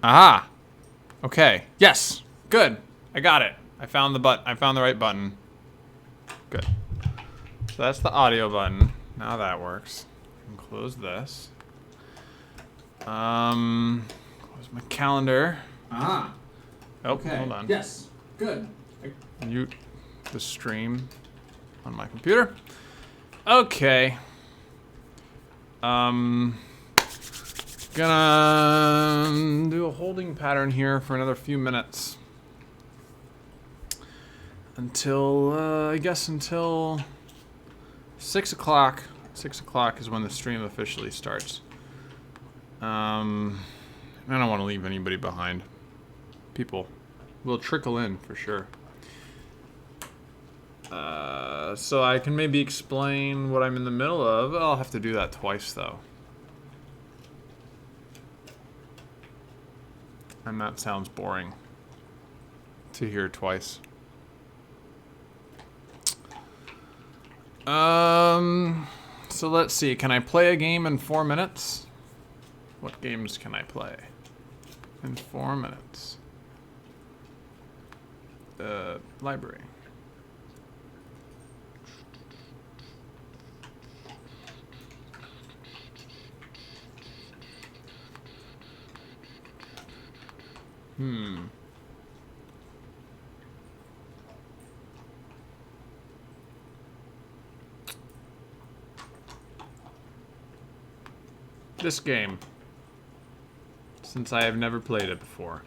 Aha. Okay. Yes. Good. I got it. I found the right button. Good. So that's the audio button. Now that works. I can close this. Close my calendar. Ah. Oh, Okay. hold on. Yes. Good. Mute the stream on my computer. Okay. Gonna do a holding pattern here for another few minutes. Until, I guess until 6 o'clock. 6 o'clock is when the stream officially starts. I don't want to leave anybody behind. People will trickle in for sure. So I can maybe explain what I'm in the middle of. I'll have to do that twice though. And that sounds boring to hear twice. So let's see. Can I play a game in 4 minutes? What games can I play in 4 minutes? Library. This game, since I have never played it before,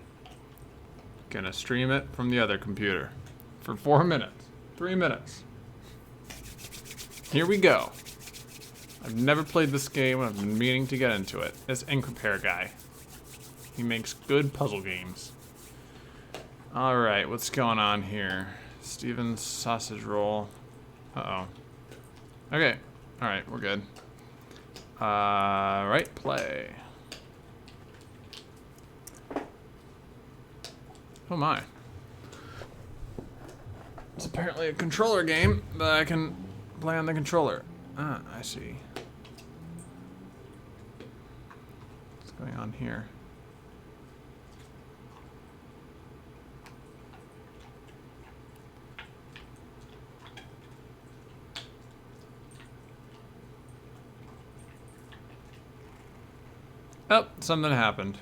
gonna stream it from the other computer for 4 minutes, 3 minutes. Here we go. I've never played this game and I've been meaning to get into it. This Ink Repair guy. He makes good puzzle games. Alright, what's going on here? Steven's sausage roll. Uh-oh. Okay. Alright, we're good. Right, play. Oh my. It's apparently a controller game, but I can play on the controller. Ah, I see. What's going on here? Oh, something happened.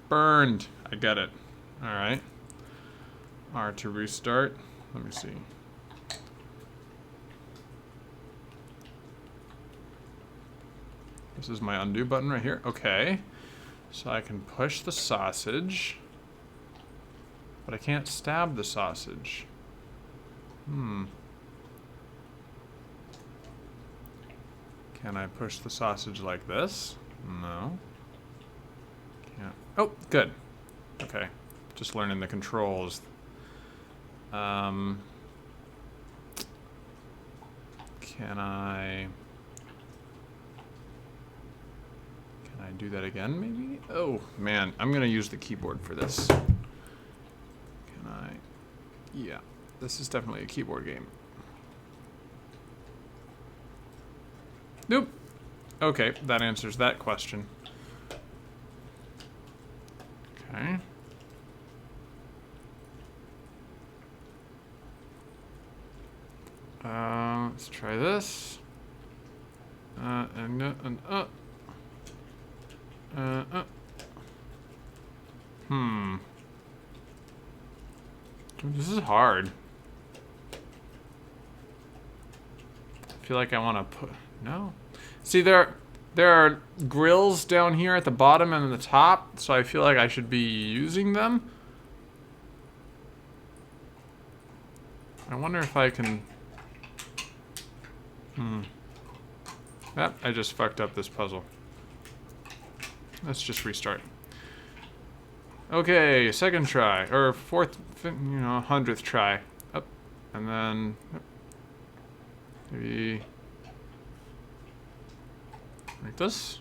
Burned. I get it. Alright. R to restart. Let me see. This is my undo button right here. Okay. So I can push the sausage. But I can't stab the sausage. Can I push the sausage like this? No. Can't. Oh, good. Okay. Just learning the controls. Can I do that again, maybe? Oh, man. I'm going to use the keyboard for this. Can I? Yeah. This is definitely a keyboard game. Nope. Okay, that answers that question. Okay. Let's try this. This is hard. I feel like I want to put... No. See, there are grills down here at the bottom and the top, so I feel like I should be using them. I wonder if I can... Yep, I just fucked up this puzzle. Let's just restart. Okay, second try, or fourth, 100th try. Up, and then maybe like this.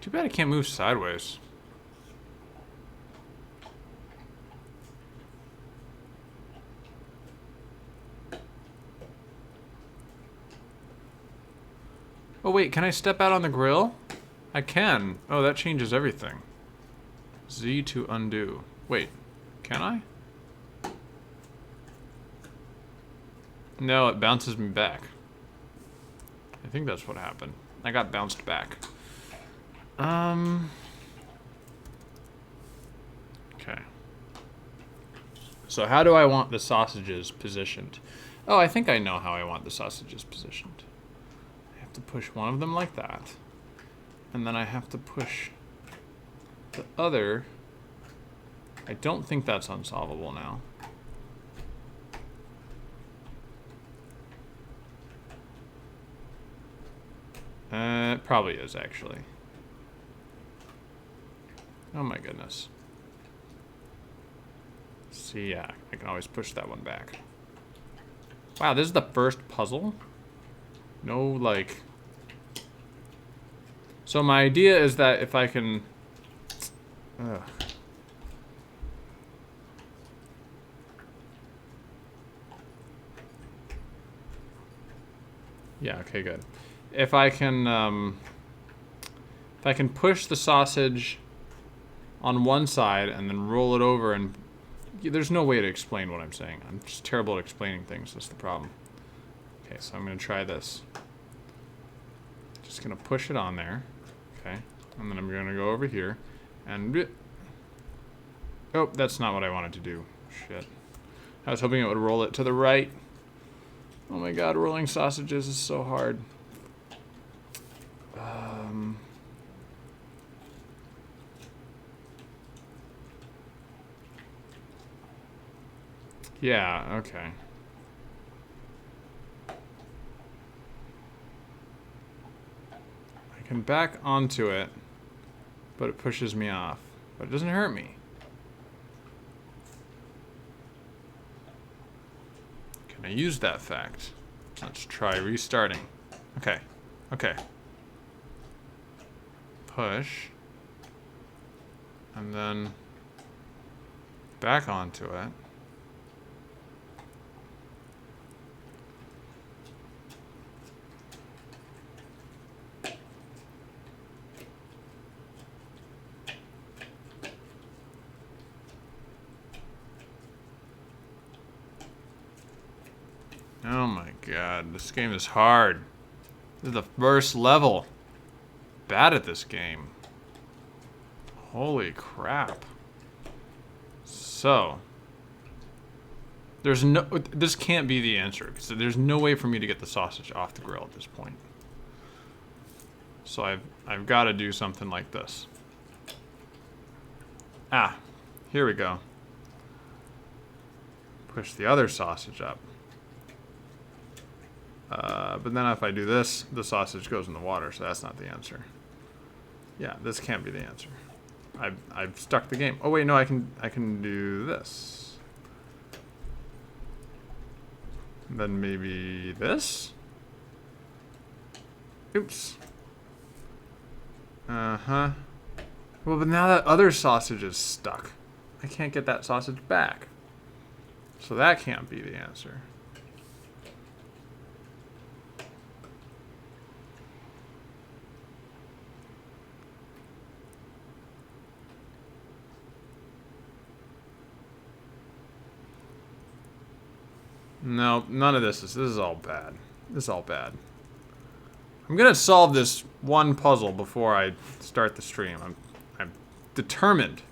Too bad I can't move sideways. Oh wait, can I step out on the grill? I can. Oh, that changes everything. Z to undo. Wait, can I? No, it bounces me back. I think that's what happened. I got bounced back. Okay. So how do I want the sausages positioned? Oh, I think I know how I want the sausages positioned. I have to push one of them like that. And then I have to push the other. I don't think that's unsolvable now. It probably is, actually. Oh my goodness. See, yeah, I can always push that one back. Wow, this is the first puzzle? No, like... So my idea is that if I can... Ugh. Yeah, okay, good. If I can push the sausage on one side and then roll it over and... There's no way to explain what I'm saying. I'm just terrible at explaining things. That's the problem. Okay, so I'm going to try this. Just going to push it on there. Okay. And then I'm going to go over here and... Oh, that's not what I wanted to do. Shit. I was hoping it would roll it to the right. Oh my god, rolling sausages is so hard. Yeah, okay. I can back onto it, but it pushes me off. But it doesn't hurt me. Can I use that fact? Let's try restarting. Okay. Okay. Push. And then back onto it. Oh my god, this game is hard. This is the first level. Bad at this game. Holy crap. So, this can't be the answer, because there's no way for me to get the sausage off the grill at this point. So I've got to do something like this. Ah, here we go. Push the other sausage up. But then if I do this, the sausage goes in the water, so that's not the answer. Yeah, this can't be the answer. I've stuck the game. Oh wait, no, I can do this. And then maybe this? Oops. Uh-huh. Well, but now that other sausage is stuck. I can't get that sausage back. So that can't be the answer. No, none of this is all bad. This is all bad. I'm gonna solve this one puzzle before I start the stream. I'm determined.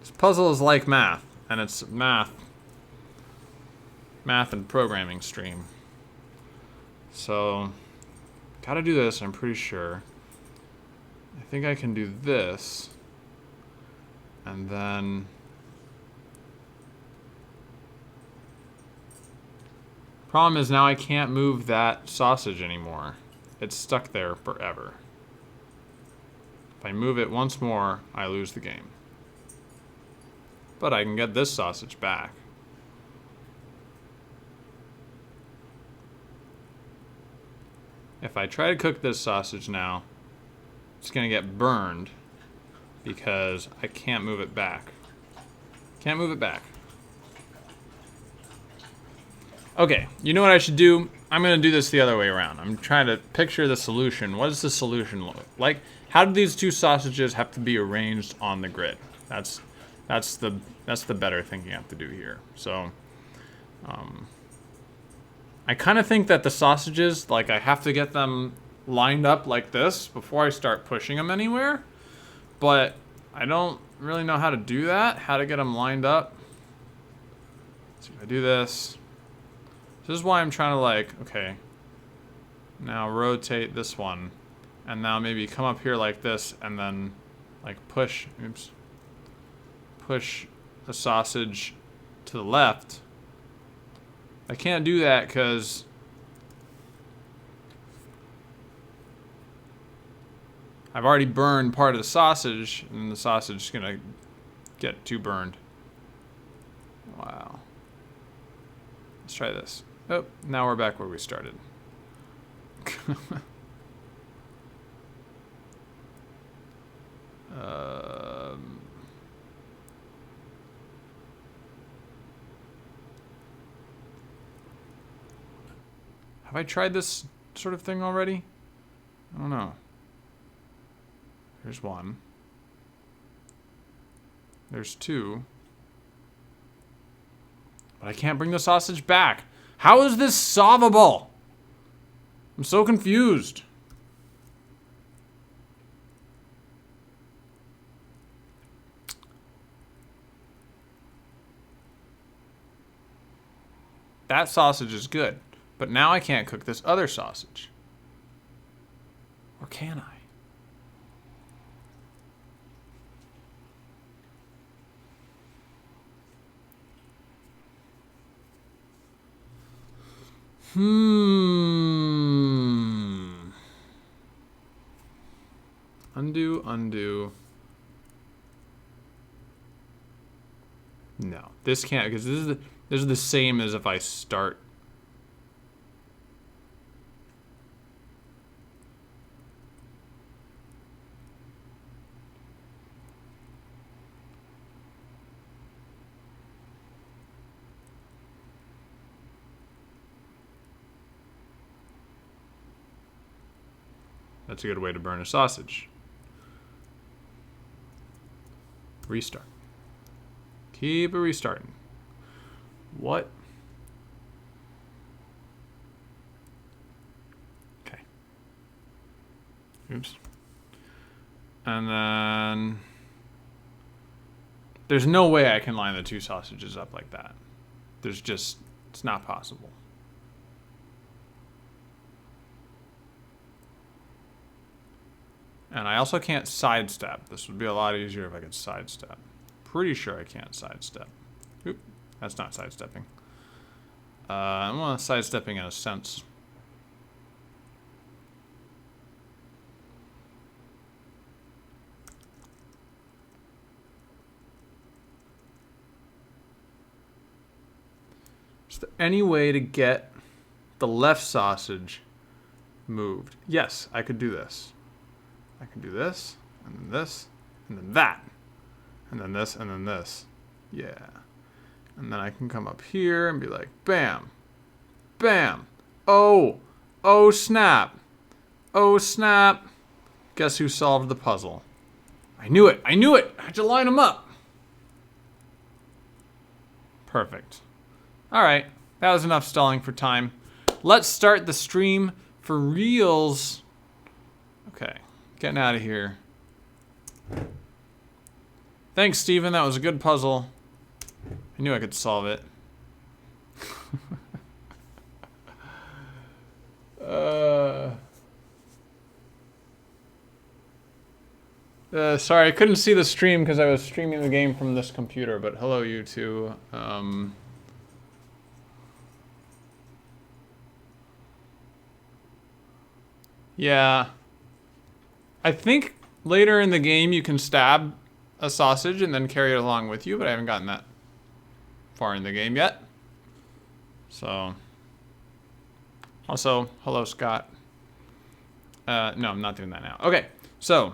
This puzzle is like math, and it's math and programming stream. So, gotta do this, I'm pretty sure. I think I can do this, and then... Problem is now I can't move that sausage anymore. It's stuck there forever. If I move it once more, I lose the game. But I can get this sausage back. If I try to cook this sausage now, it's gonna get burned because I can't move it back. Can't move it back. Okay, you know what I should do? I'm gonna do this the other way around. I'm trying to picture the solution. What does the solution look like? How do these two sausages have to be arranged on the grid? That's the better thing you have to do here. So, I kind of think that the sausages, like, I have to get them lined up like this before I start pushing them anywhere. But I don't really know how to do that. How to get them lined up. Let's see if I do this. This is why I'm trying to, like, okay, now rotate this one, and now maybe come up here like this, and then, like, push the sausage to the left. I can't do that because I've already burned part of the sausage, and the sausage is gonna get too burned. Wow. Let's try this. Oh, now we're back where we started. Have I tried this sort of thing already? I don't know. There's one. There's two. But I can't bring the sausage back. How is this solvable? I'm so confused. That sausage is good, but now I can't cook this other sausage. Or can I? Undo. No, this can't, because this is the same as if I start. That's a good way to burn a sausage. Restart. Keep it restarting. What? Okay. Oops. And then there's no way I can line the two sausages up like that. It's not possible. And I also can't sidestep. This would be a lot easier if I could sidestep. Pretty sure I can't sidestep. Oop, that's not sidestepping. I'm sidestepping in a sense. Is there any way to get the left sausage moved? Yes, I could do this. I can do this, and then this, and then that, and then this, and then this. Yeah. And then I can come up here and be like, bam, bam. Oh snap. Oh snap. Guess who solved the puzzle? I knew it. I had to line them up. Perfect. All right, that was enough stalling for time. Let's start the stream for reals. Okay. Getting out of here. Thanks, Steven. That was a good puzzle. I knew I could solve it. Sorry, I couldn't see the stream because I was streaming the game from this computer, but hello, you two. Yeah. I think later in the game you can stab a sausage and then carry it along with you, but I haven't gotten that far in the game yet. So, also, hello, Scott. No, I'm not doing that now. Okay, So,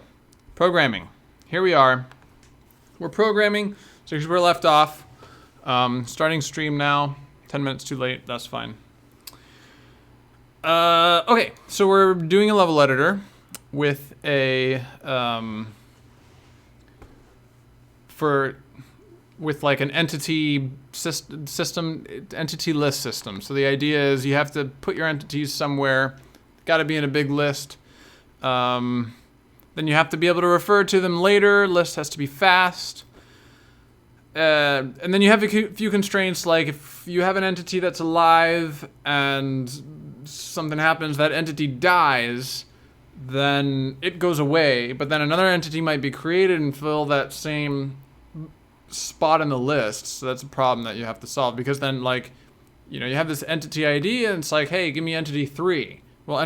programming. Here we are. We're programming. So here's where we left off. Starting stream now. 10 minutes too late. That's fine. Okay, so we're doing a level editor with a with like an entity system, entity list system. So the idea is you have to put your entities somewhere. Got to be in a big list. Then you have to be able to refer to them later. List has to be fast. And then you have a few constraints, like if you have an entity that's alive and something happens, that entity dies, then it goes away. But then another entity might be created and fill that same spot in the list. So that's a problem that you have to solve, because then, like, you know, you have this entity ID and it's like, hey, give me entity 3. Well,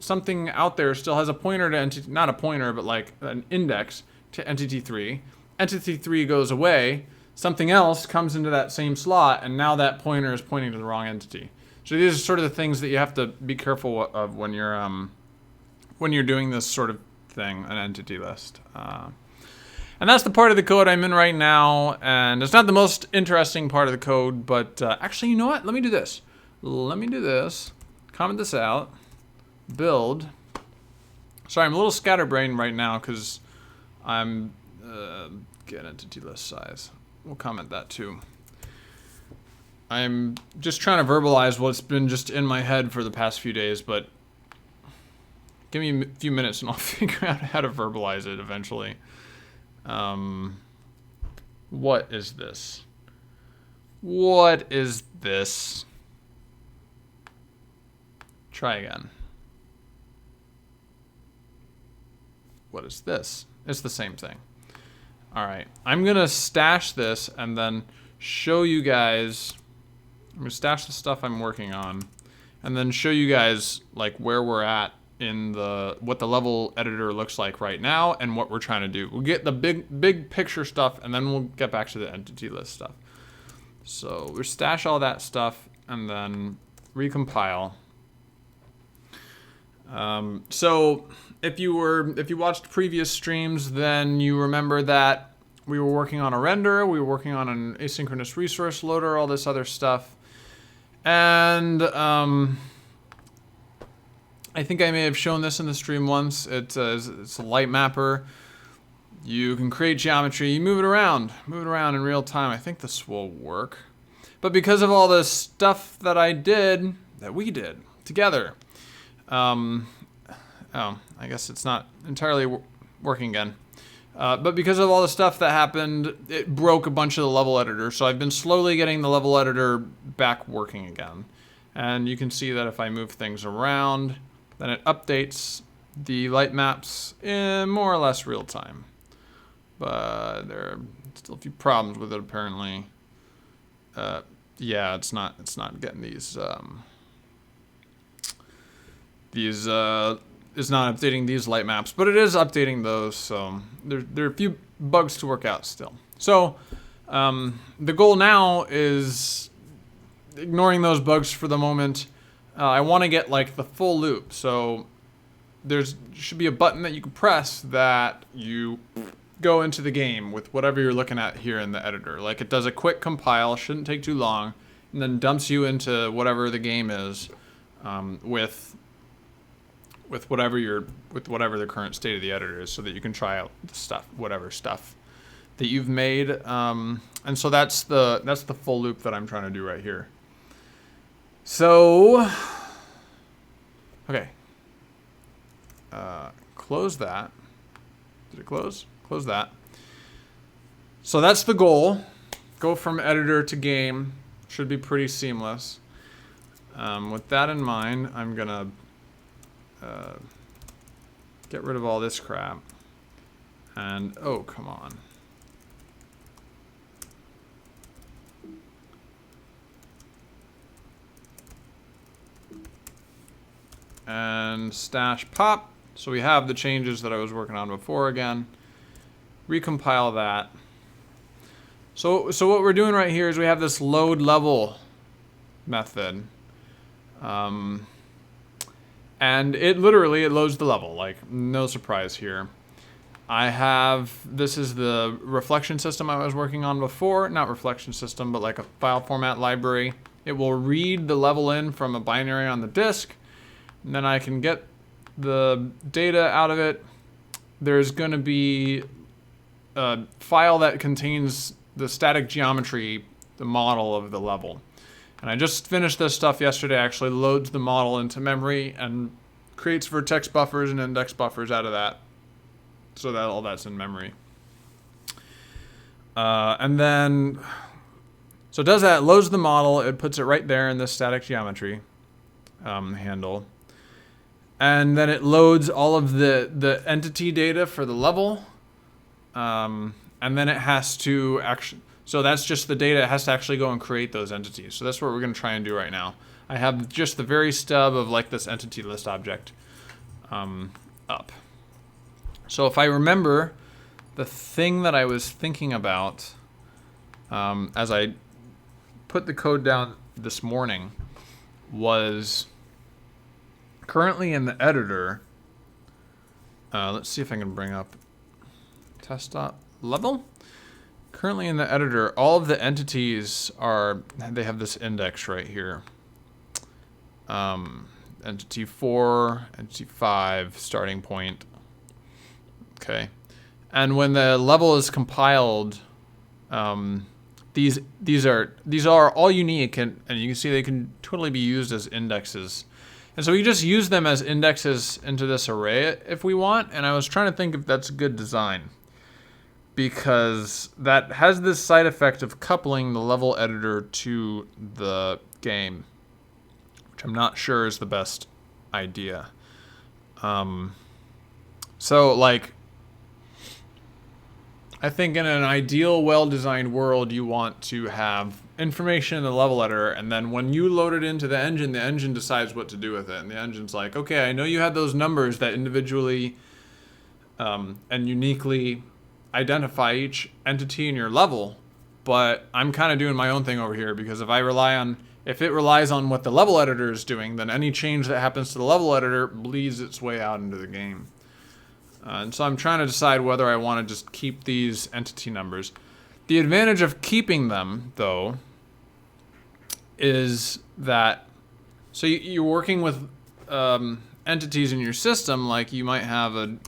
something out there still has a pointer to entity, not a pointer, but like an index to entity 3. Entity 3 goes away, something else comes into that same slot, and now that pointer is pointing to the wrong entity. So these are sort of the things that you have to be careful of when you're doing this sort of thing, an entity list. And that's the part of the code I'm in right now, and it's not the most interesting part of the code, but actually, you know what? Let me do this. Comment this out. Build. Sorry, I'm a little scatterbrained right now because I'm get entity list size. We'll comment that too. I'm just trying to verbalize what's been just in my head for the past few days, but give me a few minutes and I'll figure out how to verbalize it eventually. What is this? What is this? Try again. What is this? It's the same thing. All right, I'm gonna stash this and then show you guys. I'm gonna stash the stuff I'm working on, and then show you guys like where we're at in what the level editor looks like right now and what we're trying to do. We'll get the big picture stuff, and then we'll get back to the entity list stuff. So we stash all that stuff and then recompile. So if you watched previous streams, then you remember that we were working on a render, we were working on an asynchronous resource loader, all this other stuff. And I think I may have shown this in the stream once. It's a light mapper. You can create geometry, you move it around in real time. I think this will work. But because of all the stuff that we did together, oh, I guess it's not entirely working again. But because of all the stuff that happened, it broke a bunch of the level editor. So I've been slowly getting the level editor back working again. And you can see that if I move things around, then it updates the light maps in more or less real time. But there are still a few problems with it apparently. Yeah, it's not getting these is not updating these light maps, but it is updating those, so there are a few bugs to work out still. So the goal now is, ignoring those bugs for the moment, I want to get like the full loop. So there should be a button that you can press that you go into the game with whatever you're looking at here in the editor. Like it does a quick compile, shouldn't take too long, and then dumps you into whatever the game is with whatever the current state of the editor is, so that you can try out the stuff, whatever stuff that you've made. And so that's the full loop that I'm trying to do right here. So, okay. Close that. Did it close? Close that. So that's the goal. Go from editor to game. Should be pretty seamless. With that in mind, I'm gonna get rid of all this crap. And, oh, come on. And stash pop. So we have the changes that I was working on before again. Recompile that. So what we're doing right here is we have this load level method. And And it loads the level, like no surprise here. This is the reflection system I was working on before. Not reflection system, but like a file format library. It will read the level in from a binary on the disk. And then I can get the data out of it. There's going to be a file that contains the static geometry, the model of the level. And I just finished this stuff yesterday. Actually loads the model into memory and creates vertex buffers and index buffers out of that. So that all that's in memory. And then, so it does that, loads the model, it puts it right there in the static geometry handle. And then it loads all of the entity data for the level. And then it has to actually, so that's just the data, it has to actually go and create those entities. So that's what we're gonna try and do right now. I have just the very stub of like this entity list object up. So if I remember, the thing that I was thinking about as I put the code down this morning was currently in the editor. Let's see if I can bring up test.level. Currently in the editor, all of the entities they have this index right here. Entity 4, entity 5, starting point. Okay. And when the level is compiled, these are all unique, and you can see they can totally be used as indexes. And so we just use them as indexes into this array if we want, and I was trying to think if that's good design, because that has this side effect of coupling the level editor to the game, which I'm not sure is the best idea. So like, I think in an ideal, well-designed world, you want to have information in the level editor, and then when you load it into the engine decides what to do with it. And the engine's like, okay, I know you had those numbers that individually and uniquely identify each entity in your level, but I'm kind of doing my own thing over here, because if it relies on what the level editor is doing, then any change that happens to the level editor bleeds its way out into the game. And so I'm trying to decide whether I want to just keep these entity numbers. The advantage of keeping them, though, is that, so you're working with entities in your system, like you might have a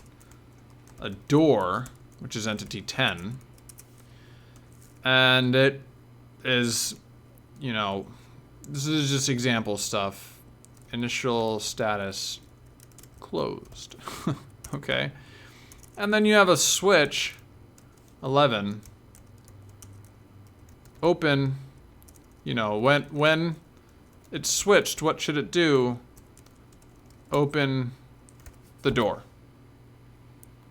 door, which is entity 10, and it is, you know, this is just example stuff. Initial status closed. Okay. And then you have a switch, 11, open, you know, when it's switched, what should it do? Open the door.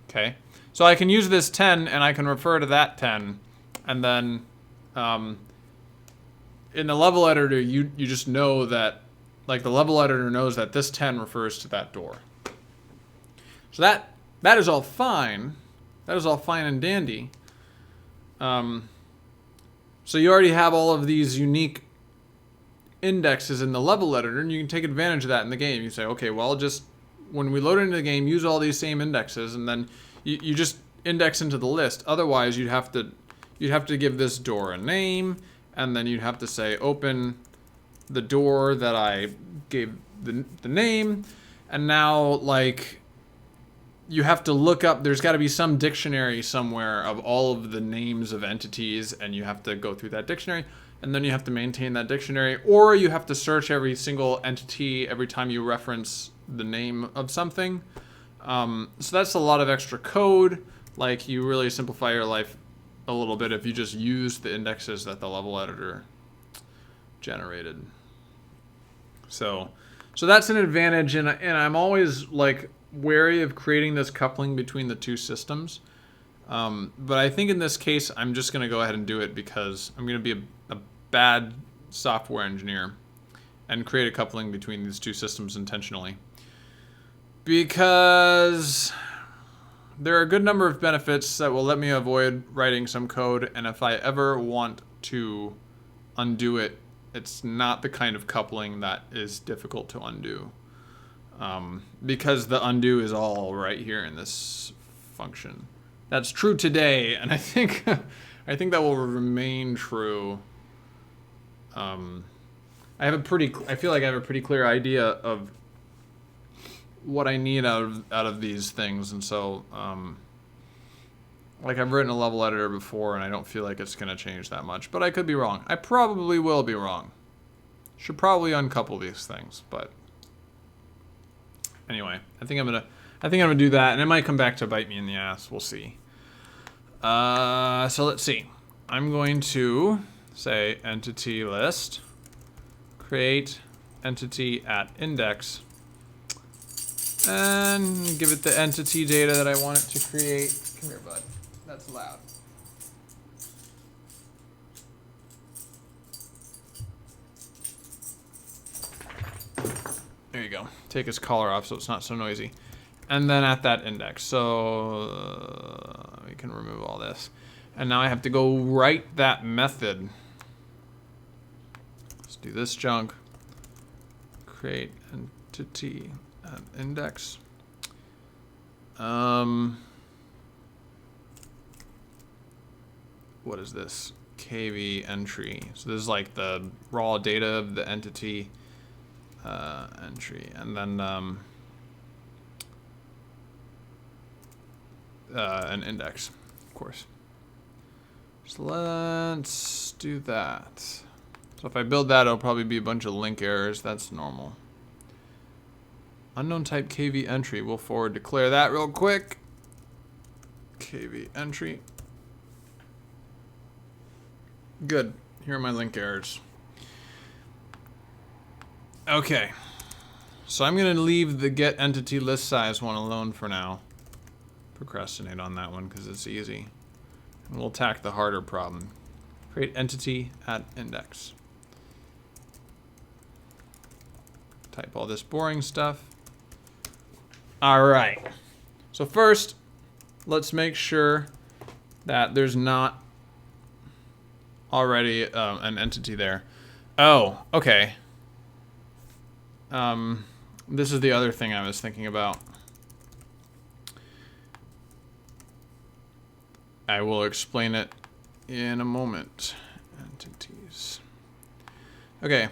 Okay. So I can use this 10 and I can refer to that 10, and then in the level editor, you just know that, like, the level editor knows that this 10 refers to that door. So that is all fine. That is all fine and dandy. So you already have all of these unique indexes in the level editor, and you can take advantage of that in the game. You say, okay, well, just when we load into the game, use all these same indexes, and then you just index into the list. Otherwise, you'd have to give this door a name, and then you'd have to say open the door that I gave the name, and now, like, you have to look up, there's got to be some dictionary somewhere of all of the names of entities, and you have to go through that dictionary, and then you have to maintain that dictionary, or you have to search every single entity every time you reference the name of something. So that's a lot of extra code. Like, you really simplify your life a little bit if you just use the indexes that the level editor generated. So that's an advantage, and I'm always, like, wary of creating this coupling between the two systems. But I think in this case, I'm just going to go ahead and do it, because I'm going to be a bad software engineer and create a coupling between these two systems intentionally. Because there are a good number of benefits that will let me avoid writing some code, and if I ever want to undo it, it's not the kind of coupling that is difficult to undo. because the undo is all right here in this function. That's true today, and I think I think that will remain true. I feel like I have a pretty clear idea of what I need out of these things, and so like I've written a level editor before, and I don't feel like it's gonna change that much, but I could be wrong. I probably will be wrong. Should probably uncouple these things, but anyway, I think I'm gonna do that, and it might come back to bite me in the ass. We'll see. So let's see. I'm going to say entity list, create entity at index, and give it the entity data that I want it to create. Come here, bud. That's loud. There you go. Take his collar off so it's not so noisy. And then at that index. So we can remove all this. And now I have to go write that method. Let's do this junk. Create entity at index. What is this? KV entry. So this is like the raw data of the entity entry. And then an index, of course. So let's do that. So if I build that, it'll probably be a bunch of link errors. That's normal. Unknown type KV entry. We'll forward declare that real quick. KV entry. Good. Here are my link errors. Okay. So I'm going to leave the get entity list size one alone for now. Procrastinate on that one because it's easy. And we'll attack the harder problem. Create entity at index. Type all this boring stuff. All right. So first, let's make sure that there's not already an entity there. Oh, okay. This is the other thing I was thinking about. I will explain it in a moment. Entities. Okay.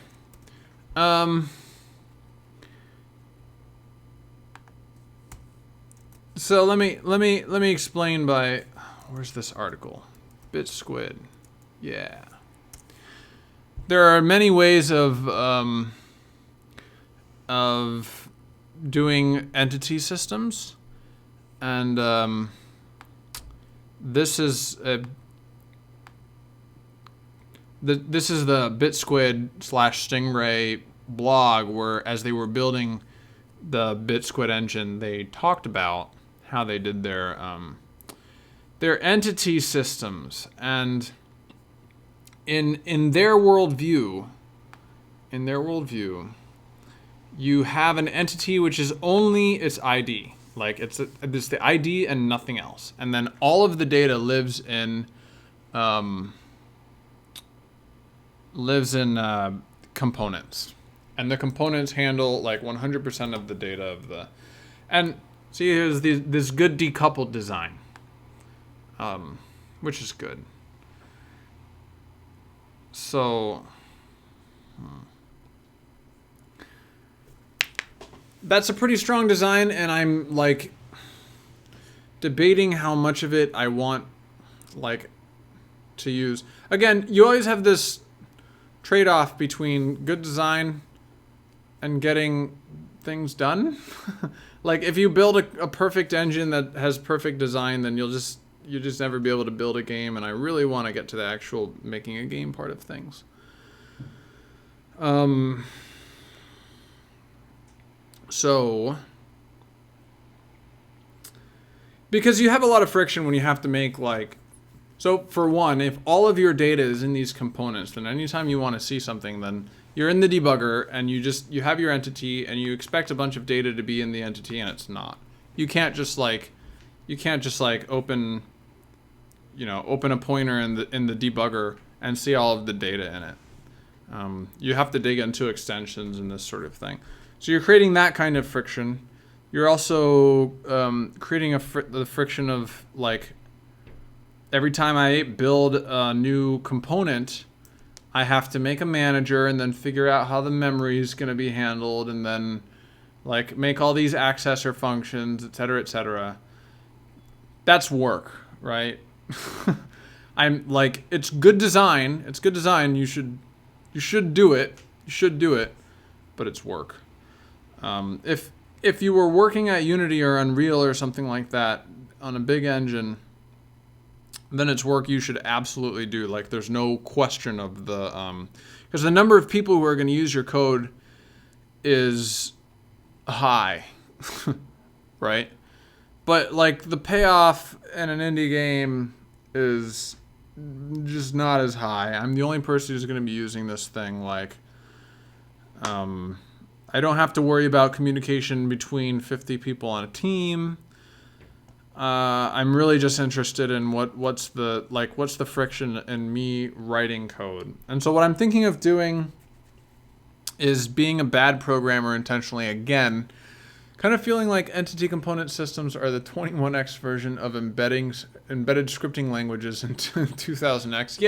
So let me explain by where's this article? BitSquid. Yeah. There are many ways of doing entity systems, and this is this is the BitSquid / Stingray blog where, as they were building the BitSquid engine, they talked about how they did their entity systems, and in their worldview, you have an entity which is only its ID. Like it's the ID and nothing else, and then all of the data lives in components, and the components handle like 100% of the data of the. And see, here's this good decoupled design, which is good. So. That's a pretty strong design, and I'm like debating how much of it I want like to use. Again, you always have this trade-off between good design and getting things done. Like if you build a perfect engine that has perfect design, then you'll just never be able to build a game, and I really want to get to the actual making a game part of things. So, because you have a lot of friction when you have to make like, so for one, if all of your data is in these components, then anytime you want to see something, then you're in the debugger and you have your entity and you expect a bunch of data to be in the entity, and it's not. You can't just like open a pointer in the debugger and see all of the data in it. You have to dig into extensions and this sort of thing. So you're creating that kind of friction. You're also creating the friction of like every time I build a new component, I have to make a manager and then figure out how the memory is going to be handled, and then like make all these accessor functions, etc., etc. That's work, right? I'm like, it's good design. It's good design. You should do it. You should do it, but it's work. If you were working at Unity or Unreal or something like that on a big engine, then it's work you should absolutely do. Like, there's no question of the because the number of people who are going to use your code is high, right? But like the payoff in an indie game is just not as high. I'm the only person who's going to be using this thing. Like, I don't have to worry about communication between 50 people on a team. I'm really just interested in what's the friction in me writing code. And so what I'm thinking of doing is being a bad programmer intentionally again, kind of feeling like entity component systems are the 21x version of embedded scripting languages in 2000x.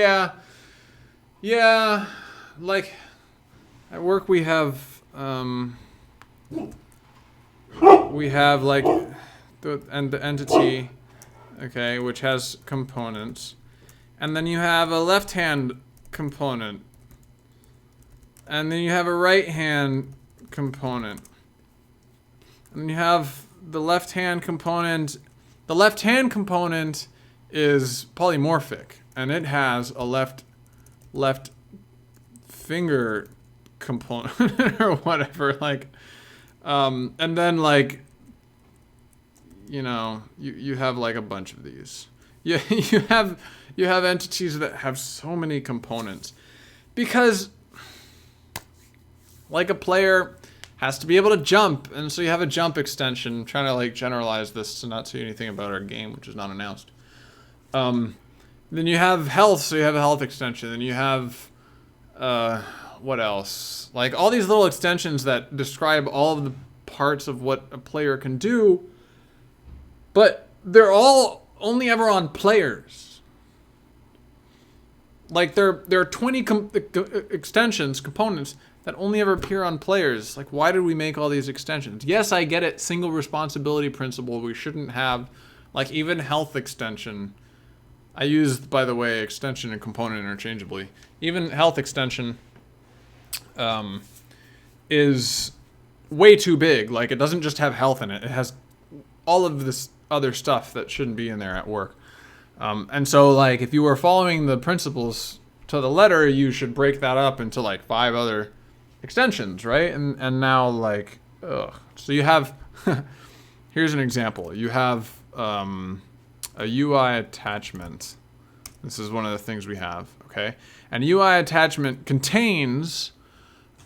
Yeah, like at work we have like the entity, okay, which has components, and then you have a left-hand component, and then you have a right-hand component, and then you have the left-hand component. The left-hand component is polymorphic, and it has a left finger component or whatever, like, and then like, you know, you have like a bunch of these. You have entities that have so many components, because like a player has to be able to jump, and so you have a jump extension. I'm trying to like generalize this to not say anything about our game, which is not announced. Then you have health, so you have a health extension. Then you have what else? Like all these little extensions that describe all of the parts of what a player can do, but they're all only ever on players. Like there are 20 extensions, components that only ever appear on players. Like, why did we make all these extensions? Yes, I get it, single responsibility principle. We shouldn't have, like, even health extension. I use, by the way, extension and component interchangeably. Even health extension is way too big. Like, it doesn't just have health in it. It has all of this other stuff that shouldn't be in there at work. And so, like, if you were following the principles to the letter, you should break that up into, like, 5 other extensions, right? And now, like, so you have, here's an example. You have a UI attachment. This is one of the things we have, okay? And UI attachment contains,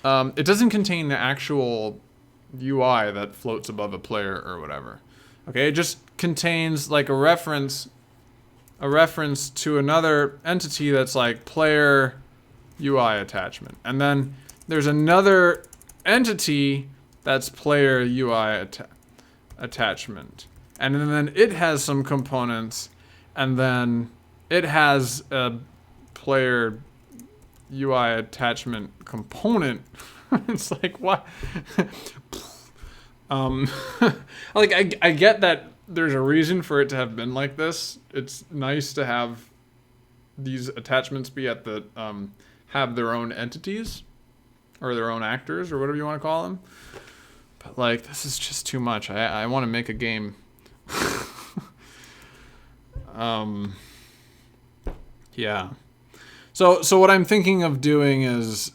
it doesn't contain the actual UI that floats above a player or whatever. Okay, it just contains like a reference to another entity that's like player UI attachment. And then there's another entity that's player UI attachment. And then it has some components, and then it has a player UI attachment component. It's like, what? Like, I get that there's a reason for it to have been like this. It's nice to have these attachments be at the, have their own entities, or their own actors, or whatever you want to call them. But, like, this is just too much. I want to make a game. Yeah. So what I'm thinking of doing is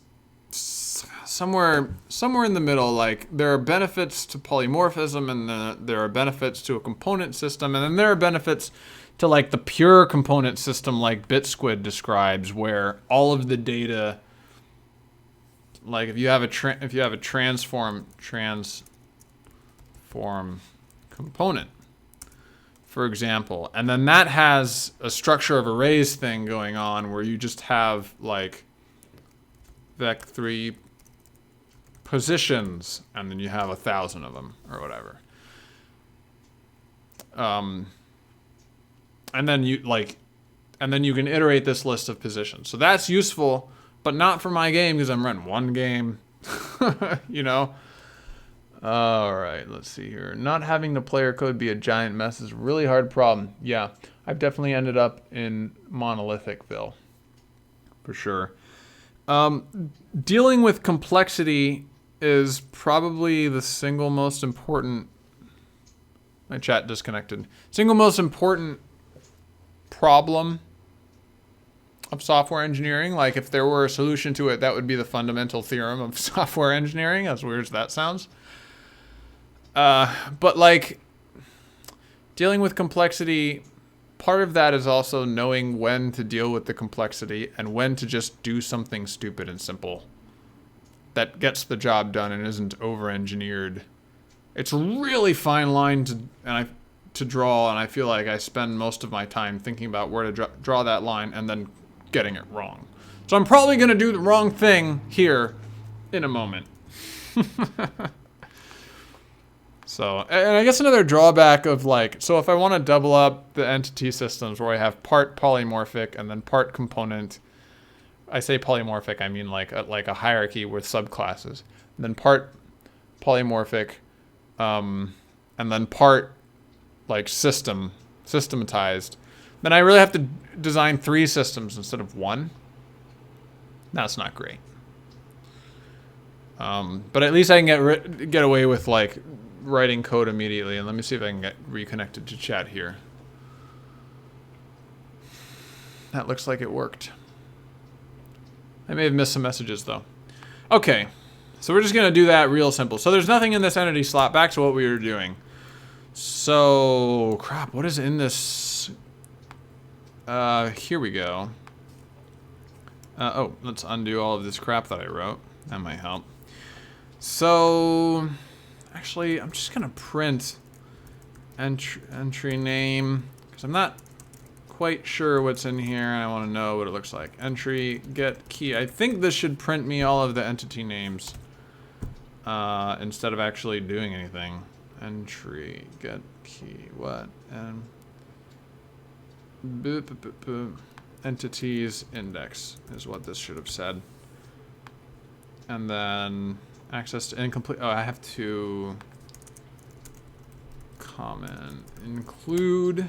somewhere in the middle. Like, there are benefits to polymorphism, and then there are benefits to a component system, and then there are benefits to like the pure component system, like BitSquid describes, where all of the data, like if you have a transform component, for example, and then that has a structure of arrays thing going on where you just have like vec3 positions, and then you have 1,000 of them or whatever. And then you can iterate this list of positions. So that's useful, but not for my game because I'm running one game, you know? All right, let's see here. Not having the player code be a giant mess is a really hard problem. Yeah, I've definitely ended up in Monolithicville, for sure. Dealing with complexity is probably the single most important... My chat disconnected. Single most important problem of software engineering. Like, if there were a solution to it, that would be the fundamental theorem of software engineering, as weird as that sounds. But like, dealing with complexity, part of that is also knowing when to deal with the complexity and when to just do something stupid and simple that gets the job done and isn't over-engineered. It's a really fine line to draw, and I feel like I spend most of my time thinking about where to draw that line and then getting it wrong. So I'm probably going to do the wrong thing here in a moment. So, and I guess another drawback of like, so if I want to double up the entity systems where I have part polymorphic and then part component, I say polymorphic, I mean like a hierarchy with subclasses, and then part polymorphic, and then part like systematized, then I really have to design 3 systems instead of 1. That's not great. But at least I can get away with like writing code immediately. And let me see if I can get reconnected to chat here. That looks like it worked. I may have missed some messages though. Okay, so we're just gonna do that real simple. So there's nothing in this entity slot. Back to what we were doing. So crap, what is in this? Here we go. Oh, let's undo all of this crap that I wrote. That might help. So, actually, I'm just gonna print entry name because I'm not quite sure what's in here and I want to know what it looks like. Entry get key. I think this should print me all of the entity names instead of actually doing anything. Entry get key. What? And entities index is what this should have said. And then access to incomplete. Oh, I have to comment include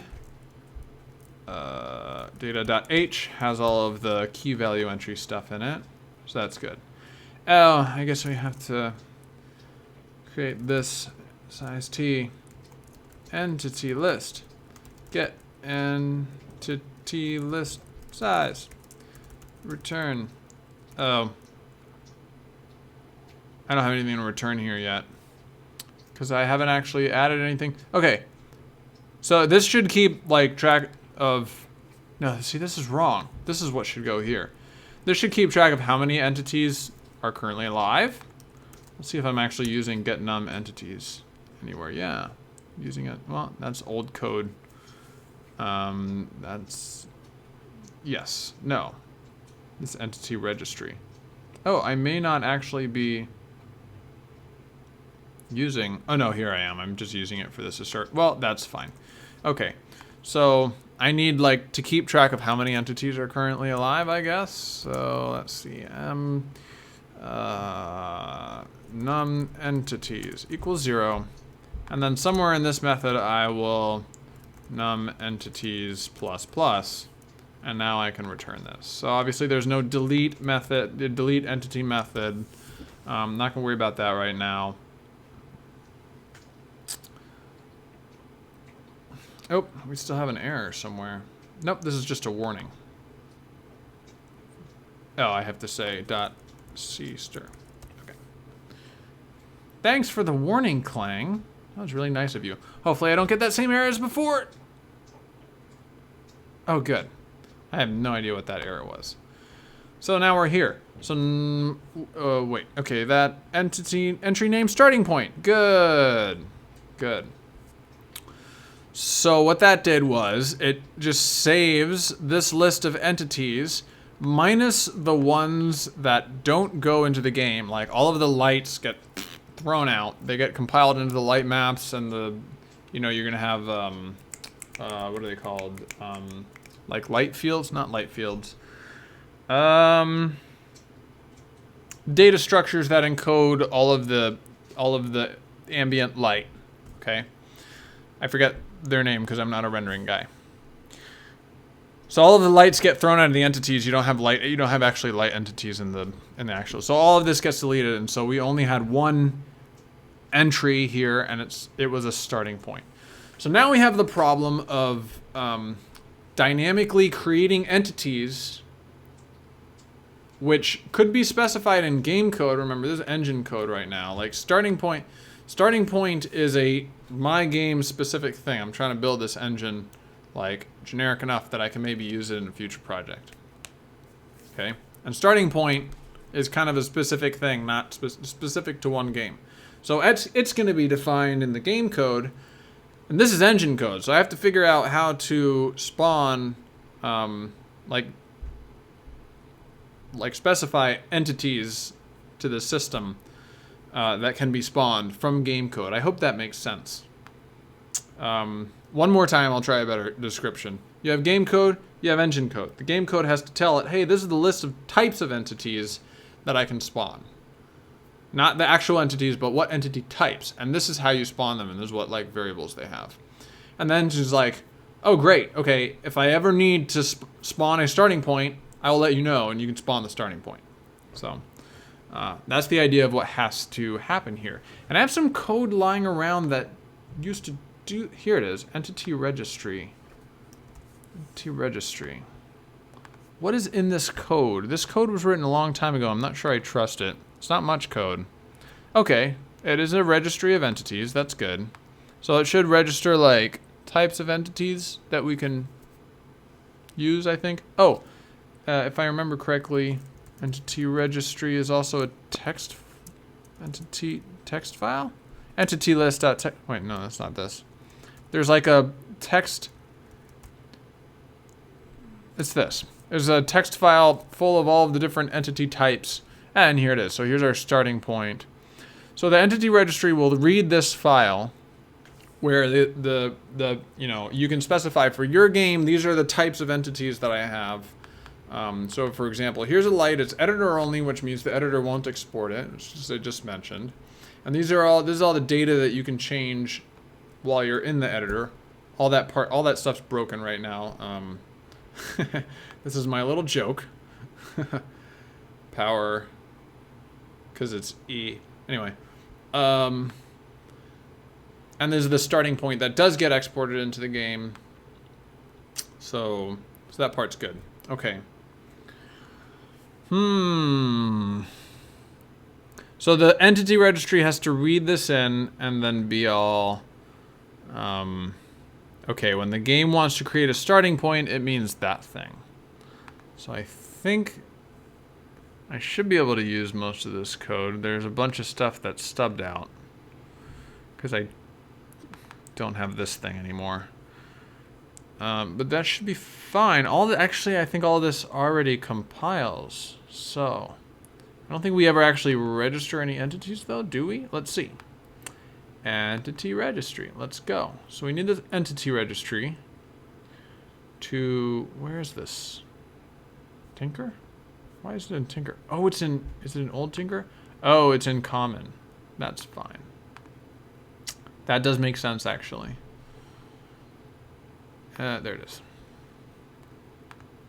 data.h has all of the key value entry stuff in it, so that's good. Oh, I guess we have to create this size t entity list. Get entity list size. Return. Oh. I don't have anything to return here yet because I haven't actually added anything. Okay. So this should keep like track of, no, see, this is wrong. This is what should go here. This should keep track of how many entities are currently alive. Let's see if I'm actually using get num entities anywhere. Yeah, using it. Well, that's old code. That's, yes, no. This entity registry. Oh, I may not actually be using, oh no, here I am. I'm just using it for this to start. Well, that's fine. Okay, so I need like to keep track of how many entities are currently alive, I guess. So let's see, num entities equals 0. And then somewhere in this method, I will num entities ++. And now I can return this. So obviously there's no delete method, the delete entity method. I'm not gonna worry about that right now. Oh, we still have an error somewhere. Nope, this is just a warning. Oh, I have to say .cster. Okay. Thanks for the warning, Clang. That was really nice of you. Hopefully I don't get that same error as before. Oh, good. I have no idea what that error was. So now we're here. So, wait. Okay, that entry name starting point. Good. Good. So what that did was it just saves this list of entities minus the ones that don't go into the game. Like all of the lights get thrown out. They get compiled into the light maps, and you're gonna have what are they called? Like light fields, not light fields. Data structures that encode all of the ambient light. Okay, I forget their name because I'm not a rendering guy. So all of the lights get thrown out of the entities. You don't have actually light entities in the actual. So all of this gets deleted, and so we only had one entry here, and it was a starting point. So now we have the problem of dynamically creating entities, which could be specified in game code. Remember, this is engine code right now. Like starting point is a my game specific thing. I'm trying to build this engine like generic enough that I can maybe use it in a future project. Okay, and starting point is kind of a specific thing, not specific to one game. So it's going to be defined in the game code, and this is engine code. So I have to figure out how to spawn, like specify entities to the system that can be spawned from game code. I hope that makes sense. One more time, I'll try a better description. You have game code, you have engine code. The game code has to tell it, hey, this is the list of types of entities that I can spawn. Not the actual entities, but what entity types. And this is how you spawn them, and this is what like variables they have. And then she's like, oh, great. Okay, if I ever need to spawn a starting point, I will let you know, and you can spawn the starting point. So that's the idea of what has to happen here. And I have some code lying around that used to do, here it is, entity registry. Entity registry. What is in this code? This code was written a long time ago. I'm not sure I trust it. It's not much code. Okay, it is a registry of entities. That's good. So it should register like types of entities that we can use, I think. Oh, if I remember correctly, entity registry is also a text file? Entity list.text. Wait, no, that's not this. There's like a text. It's this. There's a text file full of all of the different entity types. And here it is. So here's our starting point. So the entity registry will read this file where you can specify for your game, these are the types of entities that I have. So for example, here's a light, it's editor only, which means the editor won't export it, as I just mentioned. And this is all the data that you can change while you're in the editor. All that stuff's broken right now. This is my little joke. Power, because it's E. Anyway. And there's the starting point that does get exported into the game. So that part's good. Okay. So the entity registry has to read this in and then be all, okay, when the game wants to create a starting point, it means that thing. So I think I should be able to use most of this code. There's a bunch of stuff that's stubbed out because I don't have this thing anymore. But that should be fine. Actually, I think all this already compiles. So I don't think we ever actually register any entities though, do we? Let's see. Entity registry. Let's go. So we need this entity registry to, where is this? Tinker? Why is it in Tinker? Oh, is it in old Tinker? Oh, it's in common. That's fine. That does make sense actually. There it is.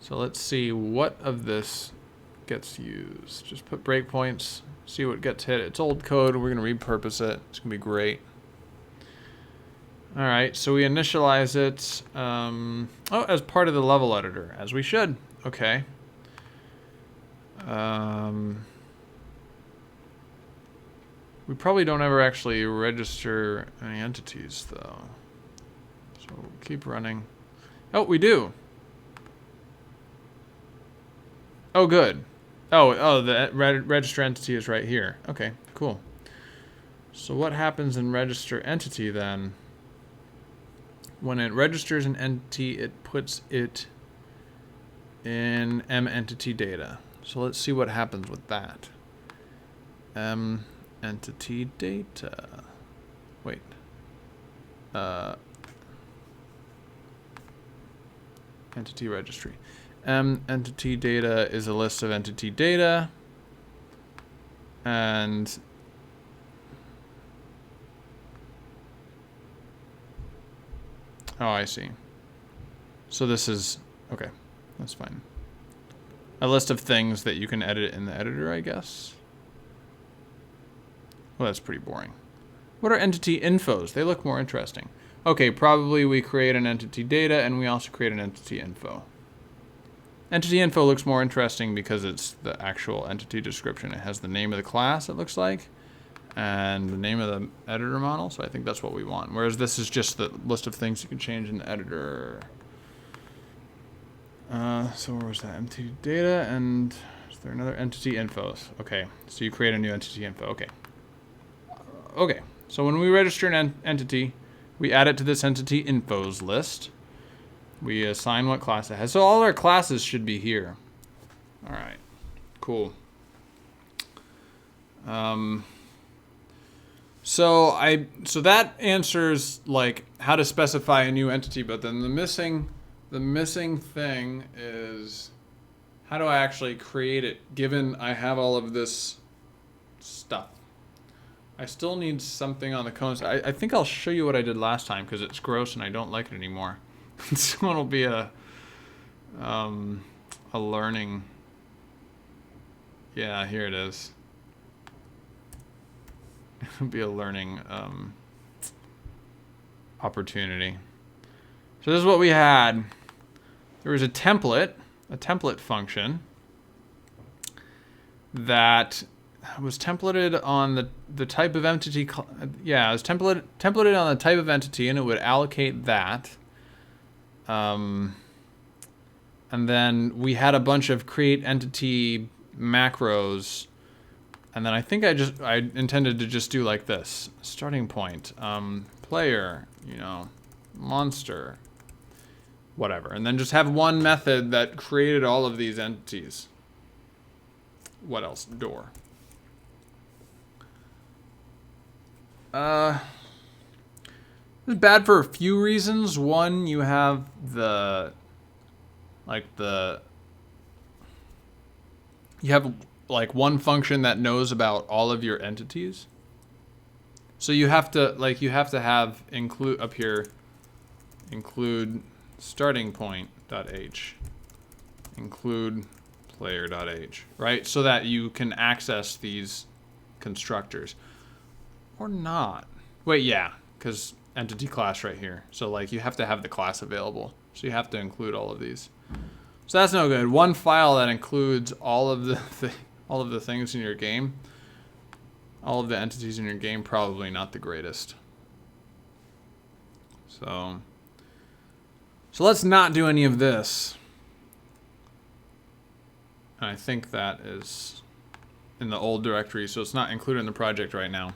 So let's see what of this gets used. Just put breakpoints, see what gets hit. It's old code. We're going to repurpose it. It's going to be great. All right, so we initialize it as part of the level editor, as we should. Okay. We probably don't ever actually register any entities, though. So we'll keep running. Oh, we do. Oh, good. Oh, the register entity is right here. Okay, cool. So what happens in register entity then? When it registers an entity, it puts it in mEntity data. So let's see what happens with that. Entity data. Wait. Entity registry. Entity data is a list of entity data. And oh, I see. So this is, okay, that's fine. A list of things that you can edit in the editor, I guess. Well, that's pretty boring. What are entity infos? They look more interesting. Okay, probably we create an entity data and we also create an entity info. Entity info looks more interesting because it's the actual entity description. It has the name of the class, it looks like, and the name of the editor model, so I think that's what we want. Whereas this is just the list of things you can change in the editor. So where was that? Entity data, and is there another entity infos? Okay, so you create a new entity info, okay. Okay, so when we register an entity, we add it to this entity infos list. We assign what class it has. So all our classes should be here. All right, cool. So that answers like how to specify a new entity, but then the missing thing is how do I actually create it given I have all of this stuff. I still need something on the cones. I think I'll show you what I did last time because it's gross and I don't like it anymore. This one will be a learning. Yeah, here it is. It'll be a learning opportunity. So this is what we had. There was a template function that was templated on the type of entity. Yeah, it was templated on the type of entity, and it would allocate that. And then we had a bunch of create entity macros, and then I think I intended to just do like this: starting point, player, monster, whatever, and then just have one method that created all of these entities. What else? Door. It's bad for a few reasons. One, you have you have one function that knows about all of your entities. So you have to have include up here, include starting point.h, include player.h, right? So that you can access these constructors. Or not. Wait, yeah, because entity class right here. So you have to have the class available. So you have to include all of these. So that's no good. One file that includes all of the things in your game, all of the entities in your game, probably not the greatest. So let's not do any of this. And I think that is in the old directory, so it's not included in the project right now.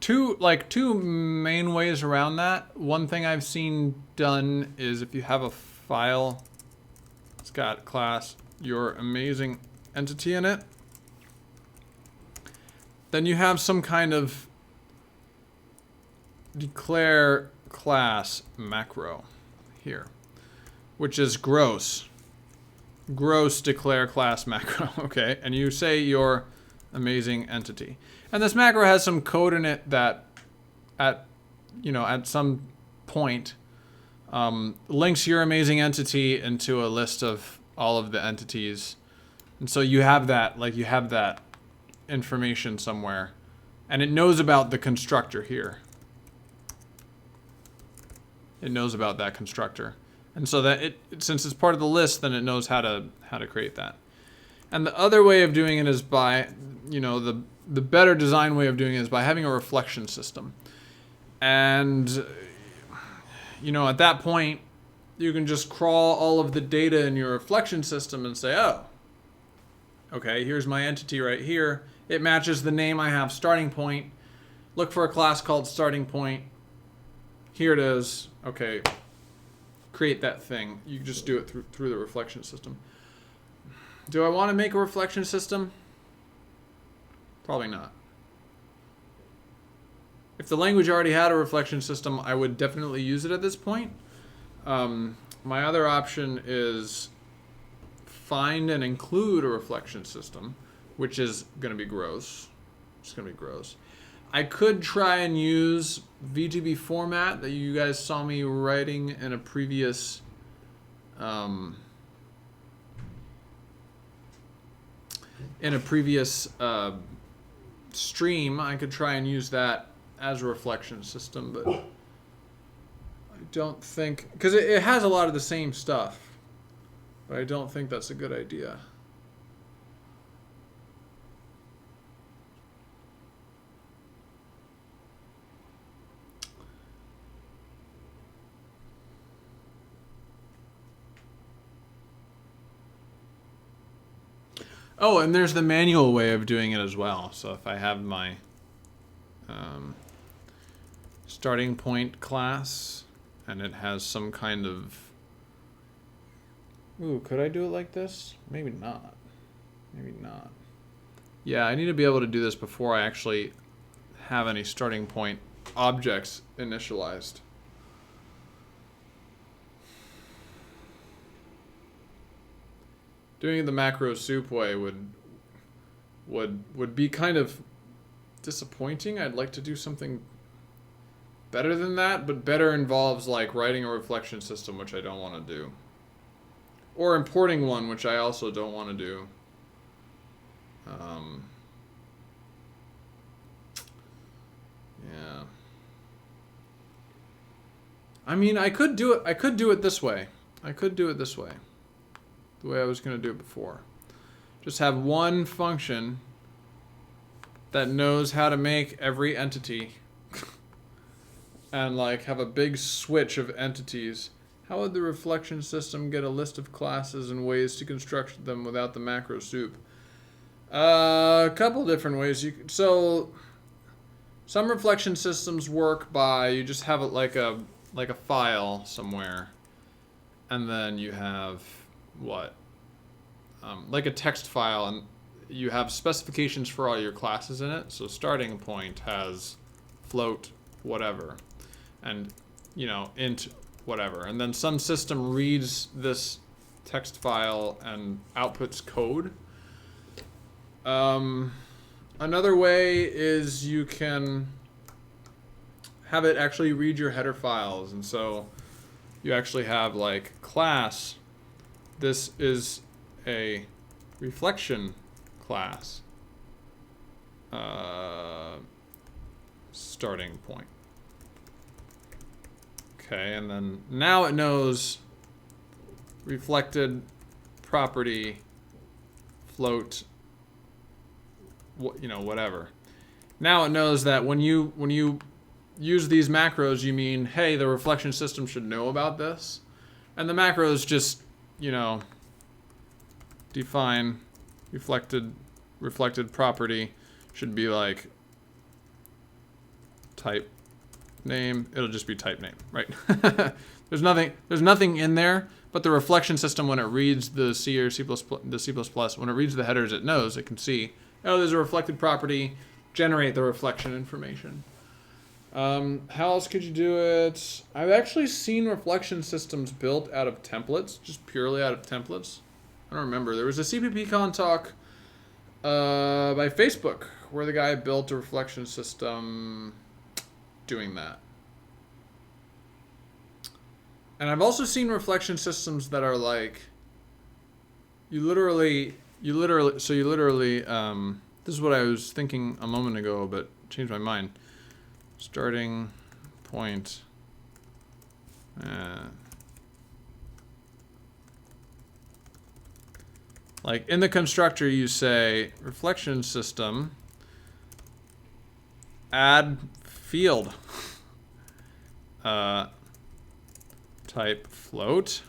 Two main ways around that. One thing I've seen done is if you have a file, it's got class your amazing entity in it, then you have some kind of declare class macro here, which is gross declare class macro, okay? And you say your amazing entity. And this macro has some code in it that at some point links your amazing entity into a list of all of the entities. And so you have that, you have that information somewhere. And it knows about the constructor here. It knows about that constructor. And so that since it's part of the list, then it knows how to create that. And the other way of doing it is by, the better design way of doing it is by having a reflection system. And, at that point, you can just crawl all of the data in your reflection system and say, oh, okay, here's my entity right here. It matches the name I have, starting point. Look for a class called starting point. here it is. Okay, create that thing. You can just do it through the reflection system. Do I want to make a reflection system? Probably not. If the language already had a reflection system, I would definitely use it at this point. My other option is find and include a reflection system, which is going to be gross. It's going to be gross. I could try and use VGB format that you guys saw me writing in a previous stream. I could try and use that as a reflection system, but I don't think, because it has a lot of the same stuff, but I don't think that's a good idea. Oh, and there's the manual way of doing it as well. So if I have my starting point class and it has some kind of... Ooh, could I do it like this? Maybe not. Maybe not. Yeah, I need to be able to do this before I actually have any starting point objects initialized. Doing it the macro soup way would be kind of disappointing. I'd like to do something better than that, but better involves like writing a reflection system, which I don't want to do. Or importing one, which I also don't want to do. Yeah. I mean, I could do it this way. The way I was going to do it before. Just have one function that knows how to make every entity and like have a big switch of entities. How would the reflection system get a list of classes and ways to construct them without the macro soup? A couple different ways. So some reflection systems work by you just have it like a file somewhere, and then you have what? Like a text file, and you have specifications for all your classes in it. So starting point has float whatever, and int whatever, and then some system reads this text file and outputs code. Another way is you can have it actually read your header files, and so you actually have like class. This is a reflection class. Starting point. Okay, and then now it knows reflected property float, whatever. Now it knows that when you use these macros, you mean, hey, the reflection system should know about this, and the macros just define reflected property should be like type name. It'll just be type name, right? There's nothing in there, but the reflection system, when it reads the C or C++, when it reads the headers, it knows, it can see, oh, there's a reflected property, generate the reflection information. How else could you do it? I've actually seen reflection systems built out of templates, just purely out of templates. I don't remember. There was a CPPCon talk by Facebook where the guy built a reflection system doing that. And I've also seen reflection systems that are like, you literally, this is what I was thinking a moment ago, but changed my mind. Starting point. Like in the constructor, you say reflection system, add field, type float,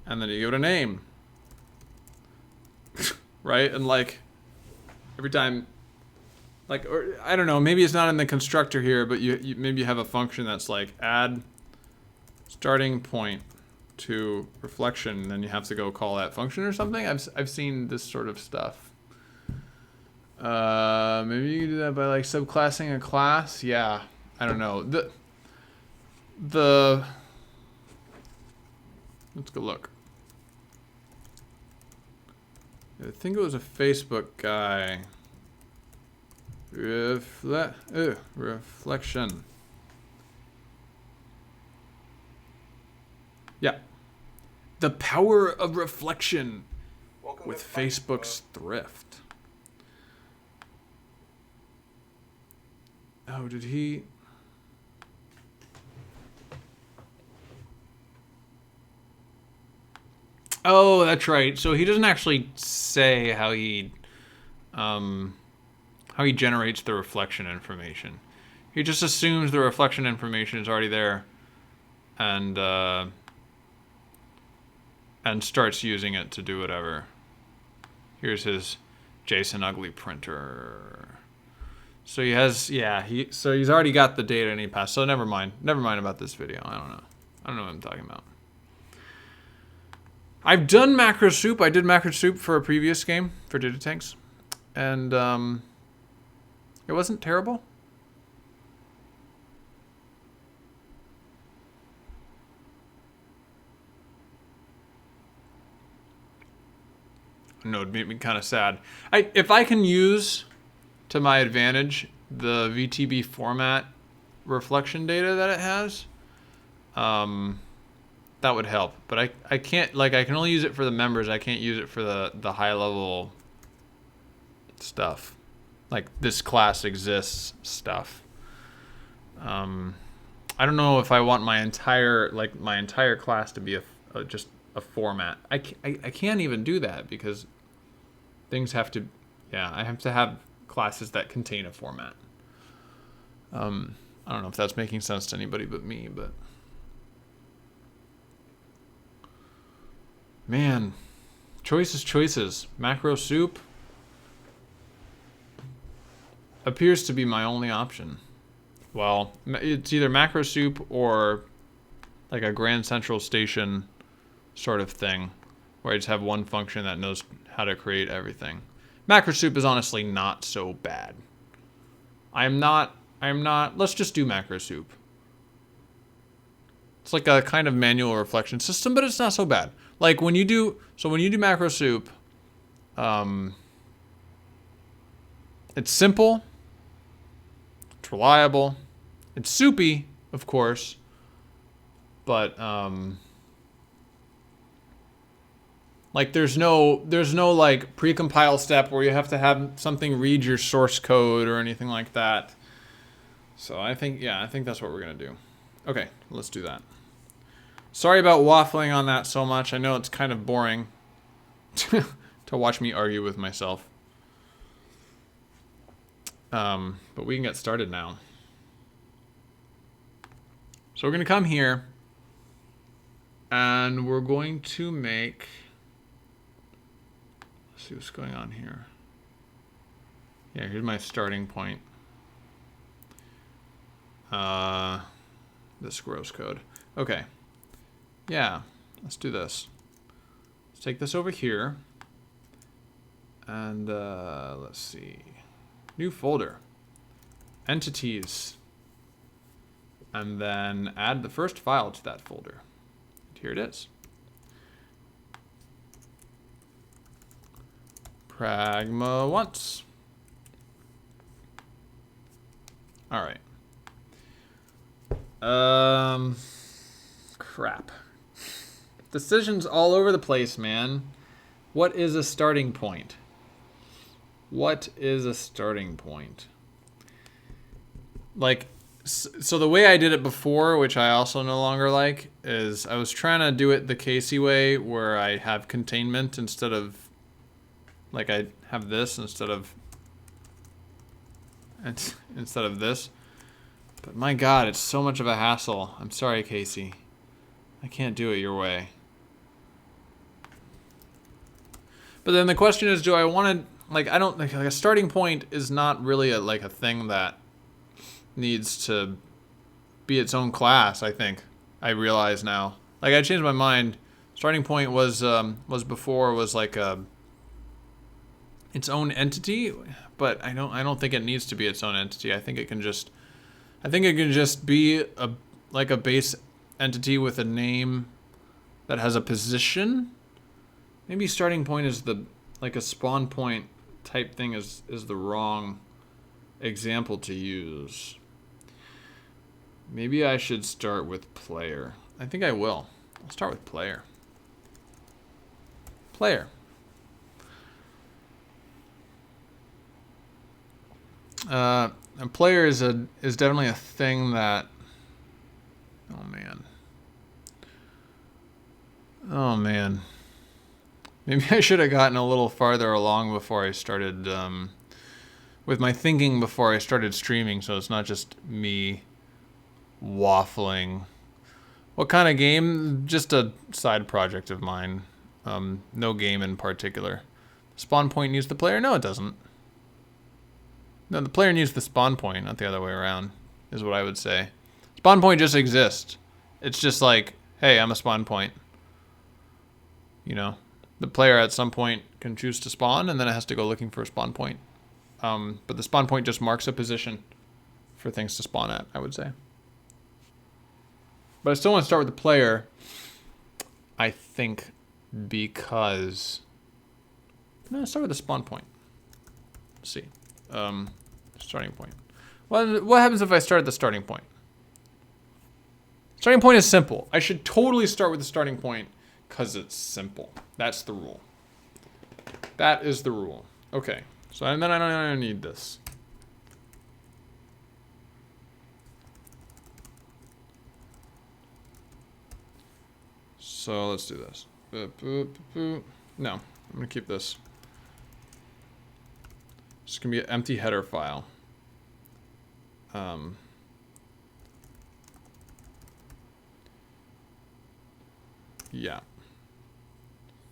and then you give it a name, right? And like every time like, or I don't know, maybe it's not in the constructor here, but you maybe you have a function that's like add starting point to reflection, and then you have to go call that function or something. I've seen this sort of stuff. Maybe you can do that by like subclassing a class. Yeah, I don't know. Let's go look. I think it was a Facebook guy. Reflection. Yeah. The power of reflection with Facebook's thrift. Oh, did he? Oh, that's right. So he doesn't actually say how he generates the reflection information. He just assumes the reflection information is already there, and starts using it to do whatever. Here's his JSON ugly printer. So he has, yeah, so he's already got the data and he passed. So never mind about this video. I don't know what I'm talking about. I've done macro soup. I did macro soup for a previous game for Data Tanks, and it wasn't terrible. No, it'd make me kind of sad. If I can use to my advantage the VTB format reflection data that it has, that would help. But I can't, like, I can only use it for the members. I can't use it for the high level stuff, like this class exists stuff. I don't know if I want my entire class to be just a format. I can't even do that because things have to, yeah, I have to have classes that contain a format. I don't know if that's making sense to anybody but me, but man, choices. Macro soup appears to be my only option. Well, it's either macro soup or like a Grand Central Station sort of thing, where I just have one function that knows how to create everything. Macro soup is honestly not so bad. I'm not, let's just do macro soup. It's like a kind of manual reflection system, but it's not so bad. Like when you do macro soup, it's simple, it's reliable, it's soupy, of course, but like there's no like pre-compile step where you have to have something read your source code or anything like that. So I think that's what we're gonna do. Okay, let's do that. Sorry about waffling on that so much. I know it's kind of boring to watch me argue with myself. But we can get started now. So we're gonna come here and we're going to make, let's see what's going on here. Yeah, here's my starting point. This gross code. Okay. Yeah, let's do this. Let's take this over here. And let's see. New folder. Entities. And then add the first file to that folder. And here it is. Pragma once. All right. Crap. Decisions all over the place, man. What is a starting point? What is a starting point? Like, so the way I did it before, which I also no longer like, is I was trying to do it the Casey way, where I have containment instead of, like I have this instead of this. But my God, it's so much of a hassle. I'm sorry, Casey. I can't do it your way. But then the question is, do I want to, like I don't like a starting point is not really like a thing that needs to be its own class. I think I realize now. Like I changed my mind. Starting point was before was like its own entity, but I don't think it needs to be its own entity. I think it can just be a base entity with a name that has a position. Maybe starting point is like a spawn point type thing is the wrong example to use. Maybe I should start with player. I think I will. I'll start with player. Player. A player is definitely a thing that. Oh man. Oh man. Maybe I should have gotten a little farther along before I started with my thinking before I started streaming, so it's not just me waffling. What kind of game? Just a side project of mine. No game in particular. Spawn point needs the player? No, it doesn't. No, the player needs the spawn point, not the other way around, is what I would say. Spawn point just exists. It's just like, hey, I'm a spawn point. You know, the player at some point can choose to spawn, and then it has to go looking for a spawn point. But the spawn point just marks a position for things to spawn at, I would say. But I still want to start with the player, I think, because... No, start with the spawn point. Let's see. Starting point. What happens if I start at the starting point? Starting point is simple. I should totally start with the starting point because it's simple. That's the rule. That is the rule. Okay. So and then I don't need this. So let's do this. No, I'm gonna keep this. It's gonna be an empty header file. Yeah.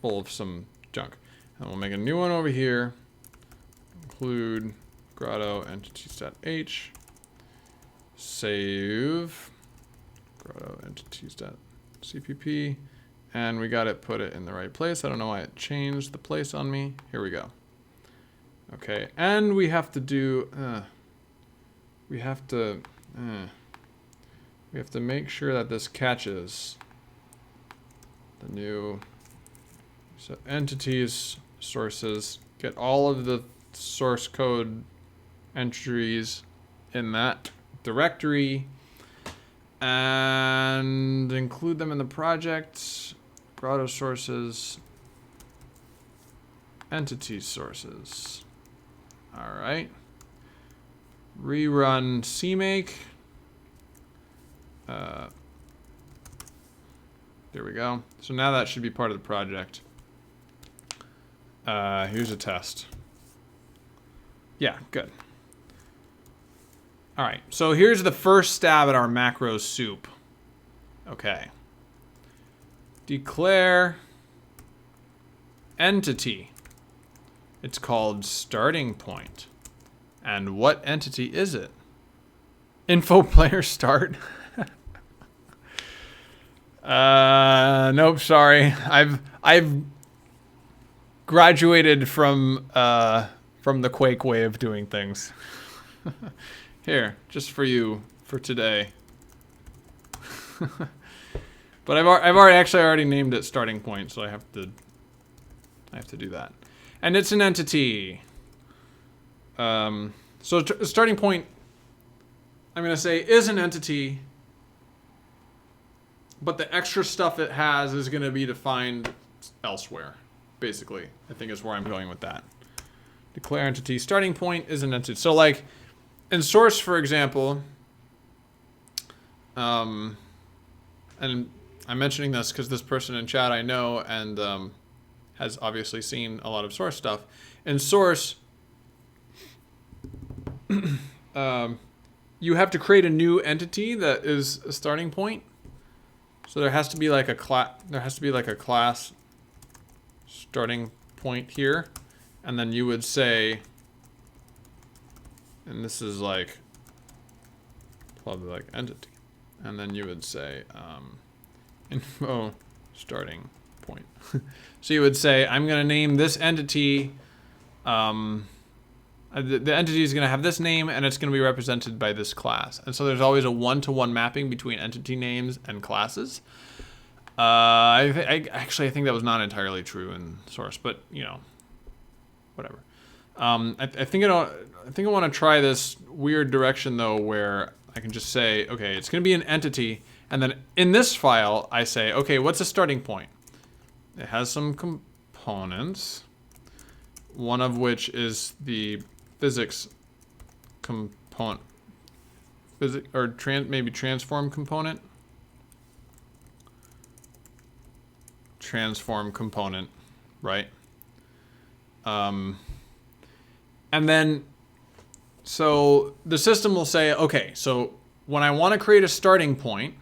Full of some junk. And we'll make a new one over here. Include Grotto entities.h. Save Grotto entities.cpp. And we got it, put it in the right place. I don't know why it changed the place on me. Here we go. Okay, and we have to do, we have to make sure that this catches the new, so entities, sources, get all of the source code entries in that directory and include them in the project. Grotto sources, entity sources. All right. Rerun CMake. There we go. So now that should be part of the project. Here's a test. Yeah, good. All right, so here's the first stab at our macro soup. Okay. Declare entity. It's called starting point. And what entity is it? Info player start. Nope, sorry. I've graduated from the Quake way of doing things. Here, just for you for today. But I've already named it starting point, so I have to do that. And it's an entity. So starting point, I'm going to say, is an entity, but the extra stuff it has is going to be defined elsewhere, basically. I think is where I'm going with that. Declare entity. Starting point is an entity. So like in source, for example, and I'm mentioning this because this person in chat I know and has obviously seen a lot of source stuff. In source, you have to create a new entity that is a starting point. So there has to be like a class starting point here, And then you would say, and this is like probably like entity. And then you would say info starting point. So you would say, I'm going to name this entity, the entity is going to have this name and it's going to be represented by this class. And so there's always a one-to-one mapping between entity names and classes. I think that was not entirely true in source, but you know, whatever. I think I want to try this weird direction though, where I can just say, okay, it's going to be an entity, and then in this file I say, okay, what's a starting point? It has some components, one of which is the physics component, maybe transform component. Transform component, right? And then, so the system will say, okay, so when I want to create a starting point,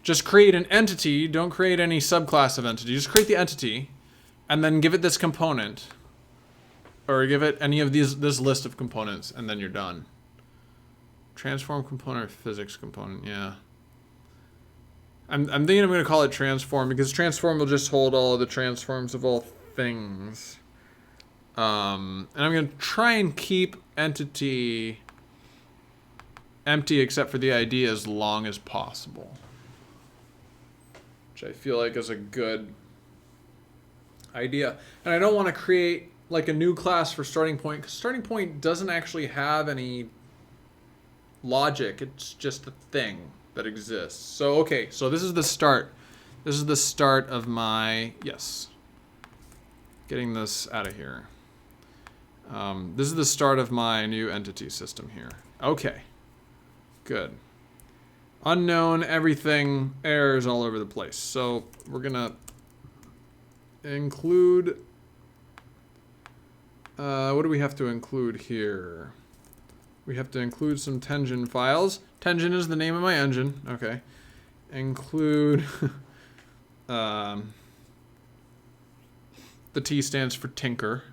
just create an entity, don't create any subclass of entity, just create the entity, and then give it this component, or give it any of this list of components, and then you're done. Transform component or physics component, yeah. I'm thinking I'm going to call it transform, because transform will just hold all of the transforms of all things. And I'm going to try and keep entity empty except for the ID as long as possible. Which I feel like is a good idea. And I don't want to create like a new class for starting point, because starting point doesn't actually have any logic. It's just a thing that exists. So, okay, so this is the start. This is the start of my, yes, getting this out of here. This is the start of my new entity system here. Okay, good. Unknown, everything, errors all over the place. So we're gonna include, what do we have to include here? We have to include some Tenjin files. Tenjin is the name of my engine. Okay. Include, the T stands for Tinker.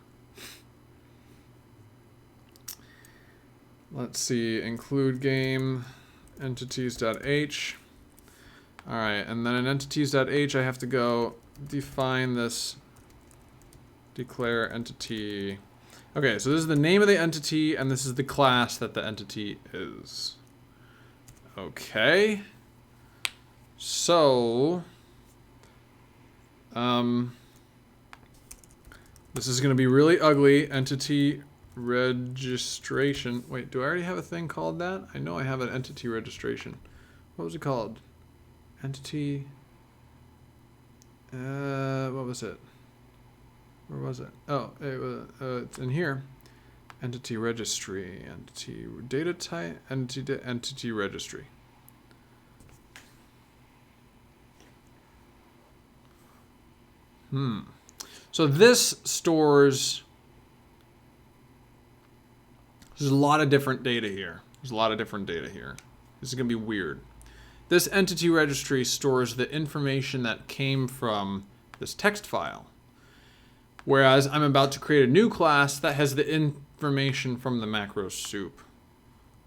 Let's see, include game entities.h. All right, and then in entities.h, I have to go define this declare entity. Okay, so this is the name of the entity, and this is the class that the entity is. Okay. So, this is going to be really ugly. Entity registration. Wait, do I already have a thing called that? I know I have an entity registration. What was it called? Entity. What was it? Where was it? Oh, it was, it's in here. Entity registry, entity data type, entity registry. So this stores, there's a lot of different data here. This is going to be weird. This entity registry stores the information that came from this text file. Whereas I'm about to create a new class that has the information from the macro soup.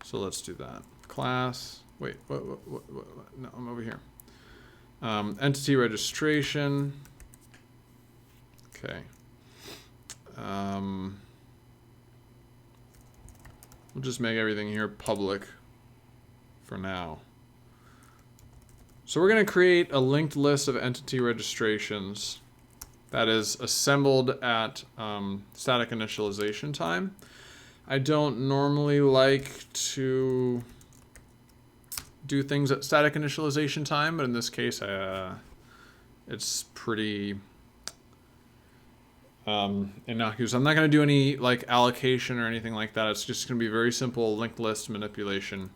So let's do that. Class, wait, what? No, I'm over here. Entity registration. Okay. We'll just make everything here public for now. So we're going to create a linked list of entity registrations that is assembled at static initialization time. I don't normally like to do things at static initialization time, but in this case, it's pretty innocuous. I'm not going to do any like allocation or anything like that. It's just going to be very simple linked list manipulation.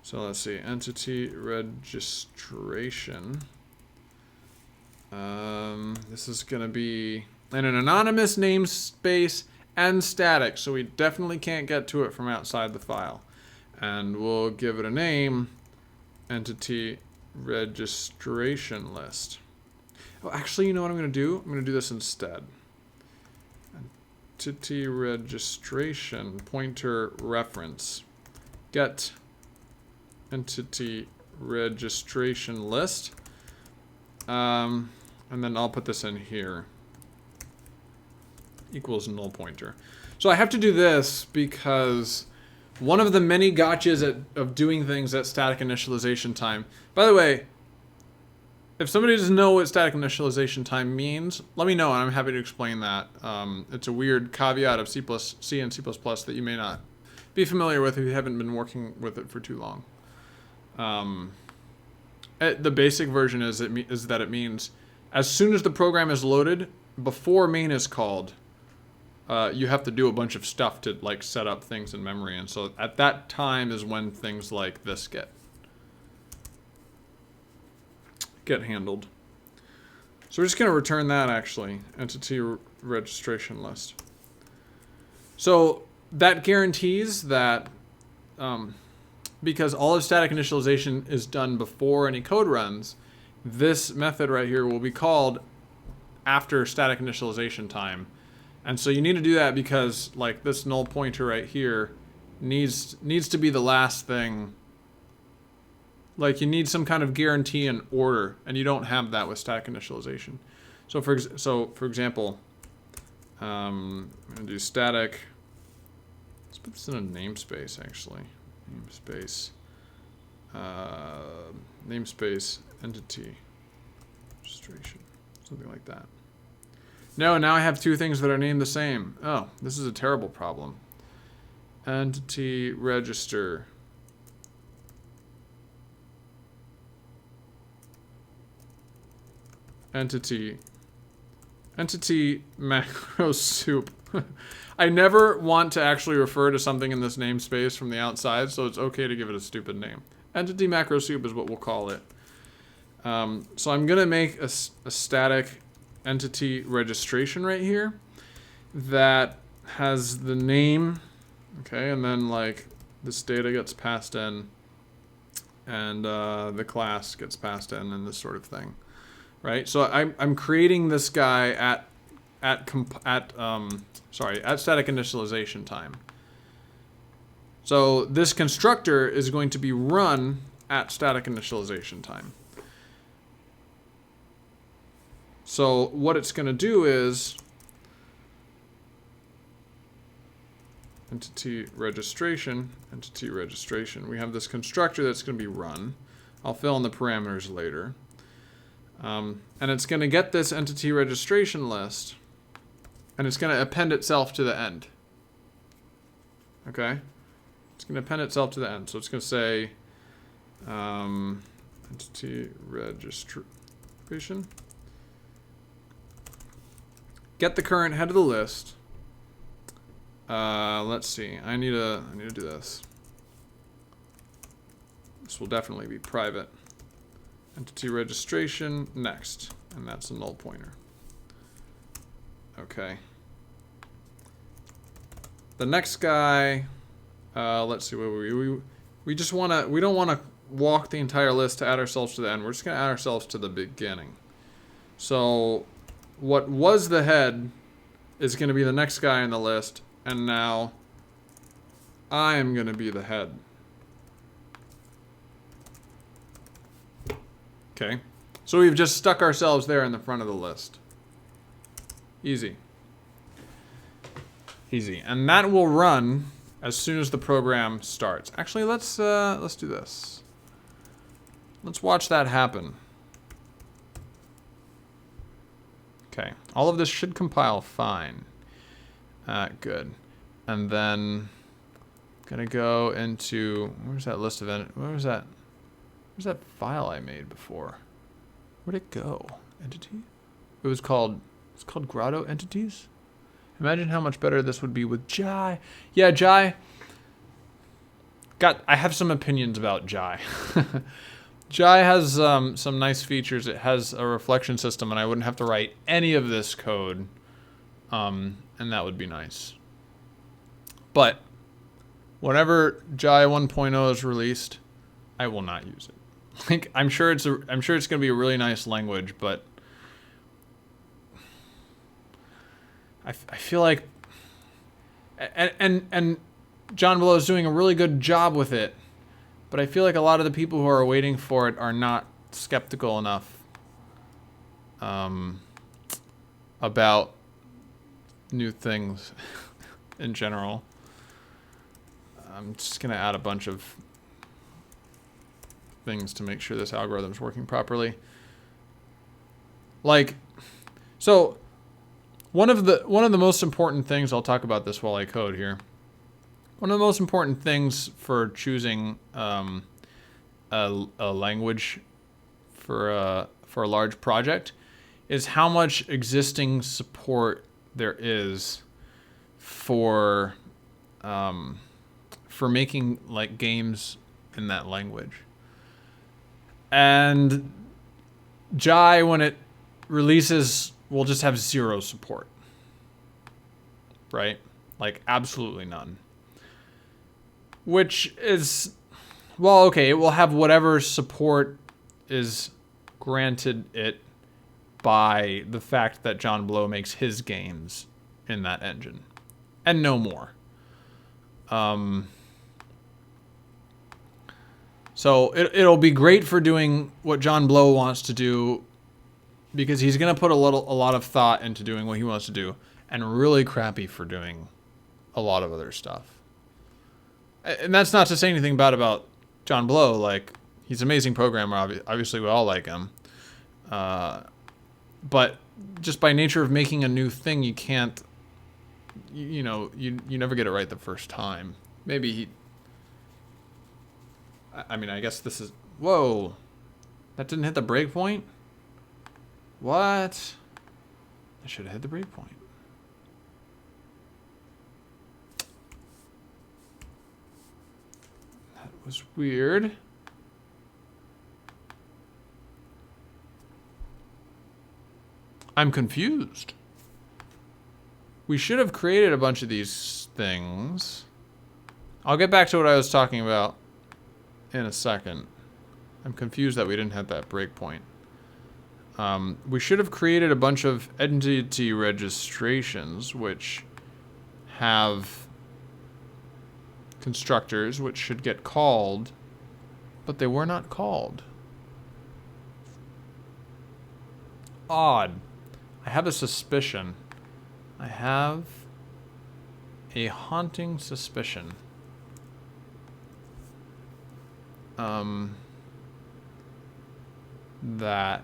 So let's see, entity registration. This is going to be in an anonymous namespace and static, so we definitely can't get to it from outside the file. And we'll give it a name, entity registration list. Oh, actually, you know what I'm going to do? I'm going to do this instead. entity registration pointer reference. Get entity registration list. And then I'll put this in here. Equals null pointer. So I have to do this because one of the many gotchas of doing things at static initialization time. By the way, if somebody doesn't know what static initialization time means, let me know and I'm happy to explain that. It's a weird caveat of C and C++ that you may not be familiar with if you haven't been working with it for too long. The basic version is that it means as soon as the program is loaded, before main is called, you have to do a bunch of stuff to like set up things in memory, and so at that time is when things like this get handled. So we're just going to return that actually, entity registration list. So that guarantees that because all of static initialization is done before any code runs, this method right here will be called after static initialization time. And so you need to do that because like this null pointer right here needs to be the last thing. Like you need some kind of guarantee and order, and you don't have that with static initialization. So for example, I'm gonna do static. Let's put this in a namespace actually. Namespace entity registration, something like that. No, now I have two things that are named the same. Oh, this is a terrible problem. Entity register. Entity macro soup. I never want to actually refer to something in this namespace from the outside, so it's okay to give it a stupid name. Entity macro soup is what we'll call it. So I'm gonna make a static entity registration right here that has the name, okay, and then like this data gets passed in, and the class gets passed in, and this sort of thing, right? So I'm creating this guy at static initialization time. So this constructor is going to be run at static initialization time. So what it's going to do is entity registration. We have this constructor that's going to be run. I'll fill in the parameters later. And it's going to get this entity registration list, and it's going to append itself to the end. Okay? It's going to append itself to the end. So it's going to say entity registration. Get the current head of the list. Let's see. I need to do this. This will definitely be private. Entity registration next, and that's a null pointer. Okay. The next guy. Let's see what we just wanna. We don't want to walk the entire list to add ourselves to the end. We're just gonna add ourselves to the beginning. So what was the head is going to be the next guy in the list, and now I am going to be the head. Okay, so we've just stuck ourselves there in the front of the list. Easy. Easy. And that will run as soon as the program starts. Actually, let's do this. Let's watch that happen. Okay, all of this should compile fine. Good. And then gonna go into, where's that list of, where's that file I made before? Where'd it go? Entity? It's called Grotto Entities? Imagine how much better this would be with Jai. Yeah, Jai. I have some opinions about Jai. Jai has some nice features. It has a reflection system, and I wouldn't have to write any of this code, and that would be nice. But whenever Jai 1.0 is released, I will not use it. Like I'm sure it's going to be a really nice language, but I feel like And John Blow is doing a really good job with it, but I feel like a lot of the people who are waiting for it are not skeptical enough about new things in general. I'm just gonna add a bunch of things to make sure this algorithm's working properly. Like, so one of the most important things, I'll talk about this while I code here. One of the most important things for choosing a language for a large project is how much existing support there is for making like games in that language. And Jai, when it releases, will just have zero support, right? Like absolutely none. Which is, well, okay, it will have whatever support is granted it by the fact that John Blow makes his games in that engine, and no more. So it'll be great for doing what John Blow wants to do, because he's gonna put a lot of thought into doing what he wants to do, and really crappy for doing a lot of other stuff. And that's not to say anything bad about John Blow. Like, he's an amazing programmer. Obviously, we all like him. But just by nature of making a new thing, you can't, you never get it right the first time. Maybe I mean, I guess this is, whoa, that didn't hit the breakpoint? What? I should have hit the breakpoint. That was weird. I'm confused. We should have created a bunch of these things. I'll get back to what I was talking about in a second. I'm confused that we didn't hit that breakpoint. We should have created a bunch of entity registrations which have constructors which should get called, but they were not called. Odd. I have a suspicion. I have a haunting suspicion. That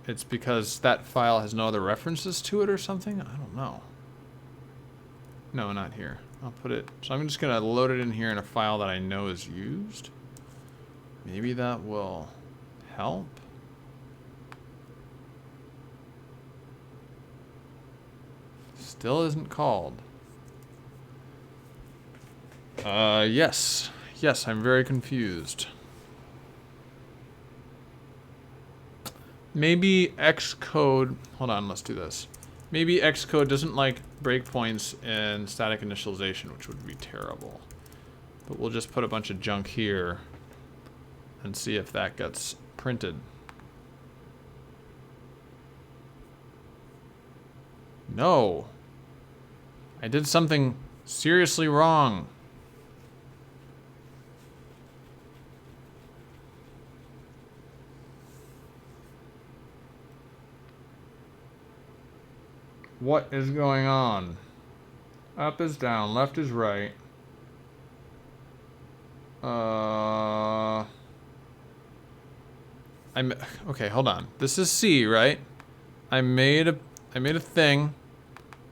it's because that file has no other references to it or something? I don't know. No, not here. I'll put it, so I'm just gonna load it in here in a file that I know is used. Maybe that will help. Still isn't called. Yes. Yes, I'm very confused. Maybe Xcode, hold on, let's do this. Maybe Xcode doesn't like breakpoints in static initialization, which would be terrible. But we'll just put a bunch of junk here and see if that gets printed. No. I did something seriously wrong. What is going on? Up is down, left is right. Okay, hold on. This is C, right? I made a thing.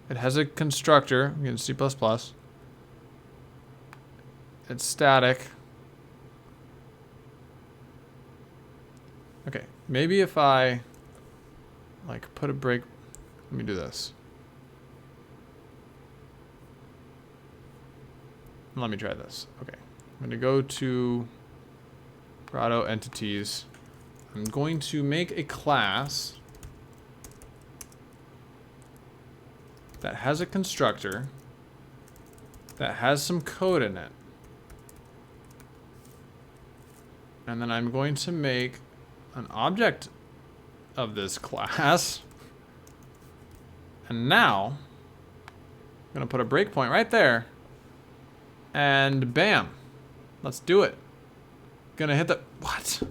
It has a constructor, again, C++. It's static. Okay, maybe if I like put a break, let me do this. Let me try this. Okay, I'm gonna go to Grotto entities. I'm going to make a class that has a constructor that has some code in it. And then I'm going to make an object of this class. And now, I'm gonna put a breakpoint right there. And bam. Let's do it. Gonna hit the... What?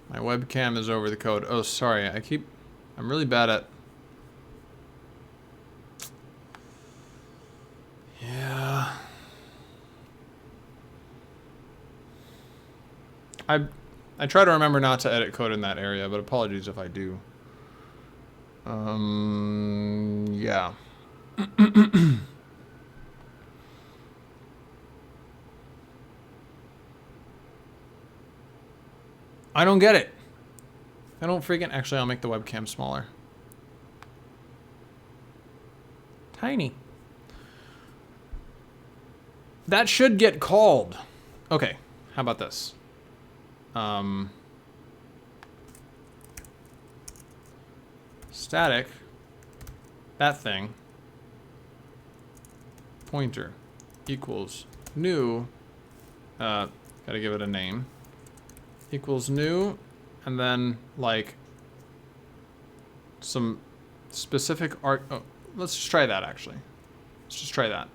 My webcam is over the code. Oh, sorry. I'm really bad at... Yeah. I try to remember not to edit code in that area, but apologies if I do. Yeah. I don't get it. I don't freaking... Actually, I'll make the webcam smaller. Tiny. That should get called. Okay, how about this? Static. That thing. Pointer equals new. Gotta give it a name. Equals new, and then like some specific art. Oh, let's just try that actually. Let's just try that.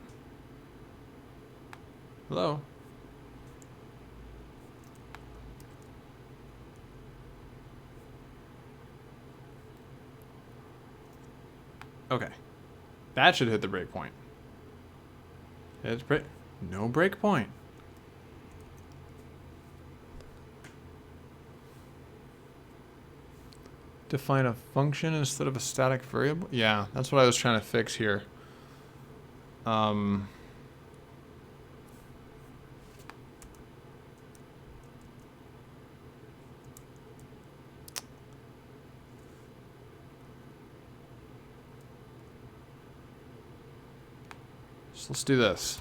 Hello. Okay, that should hit the breakpoint. It's no breakpoint. Define a function instead of a static variable. Yeah, that's what I was trying to fix here. So let's do this.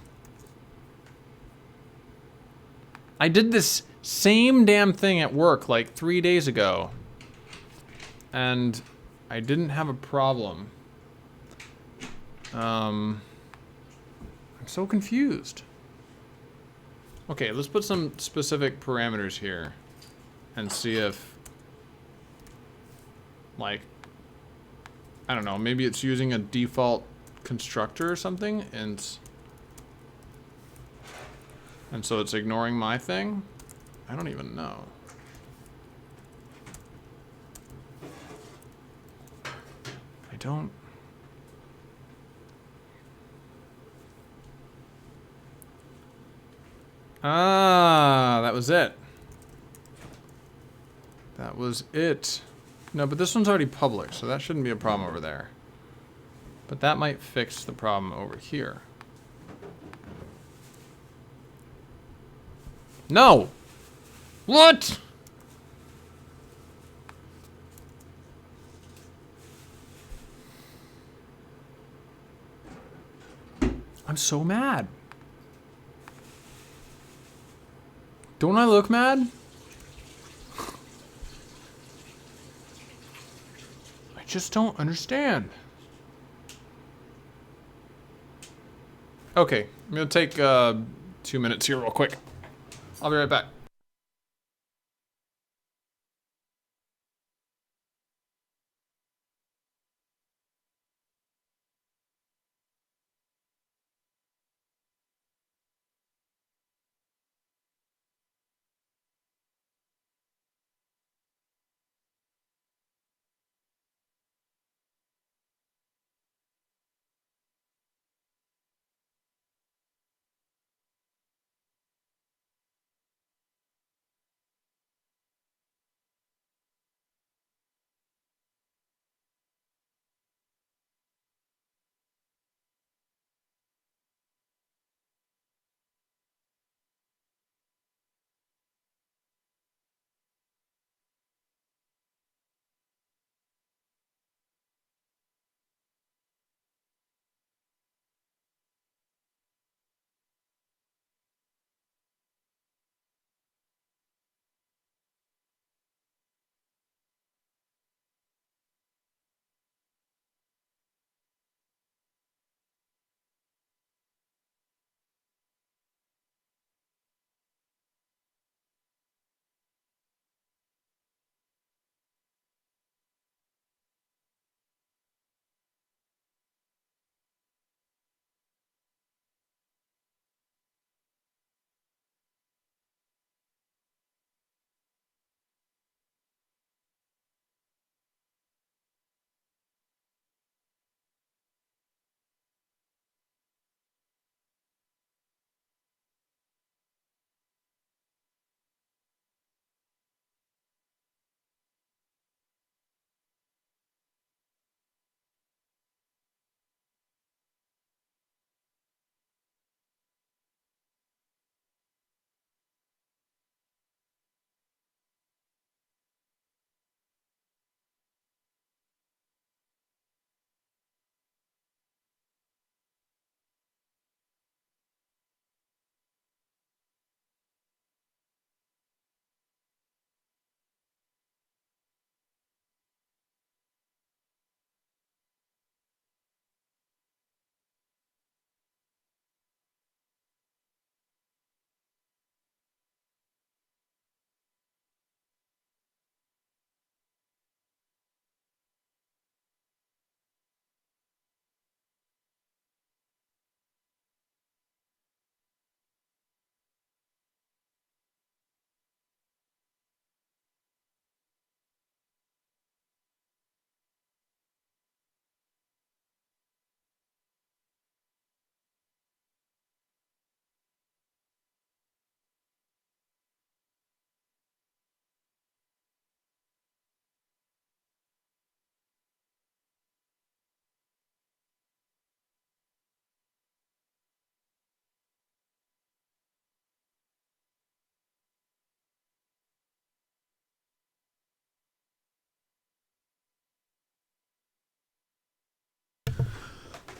I did this same damn thing at work like 3 days ago. And I didn't have a problem. I'm so confused. Okay, let's put some specific parameters here and see if, like, I don't know, maybe it's using a default constructor or something, and so it's ignoring my thing? I don't even know. I don't... Ah, that was it. That was it. No, but this one's already public, so that shouldn't be a problem over there. But that might fix the problem over here. No! What? I'm so mad. Don't I look mad? I just don't understand. Okay, I'm gonna take 2 minutes here real quick. I'll be right back.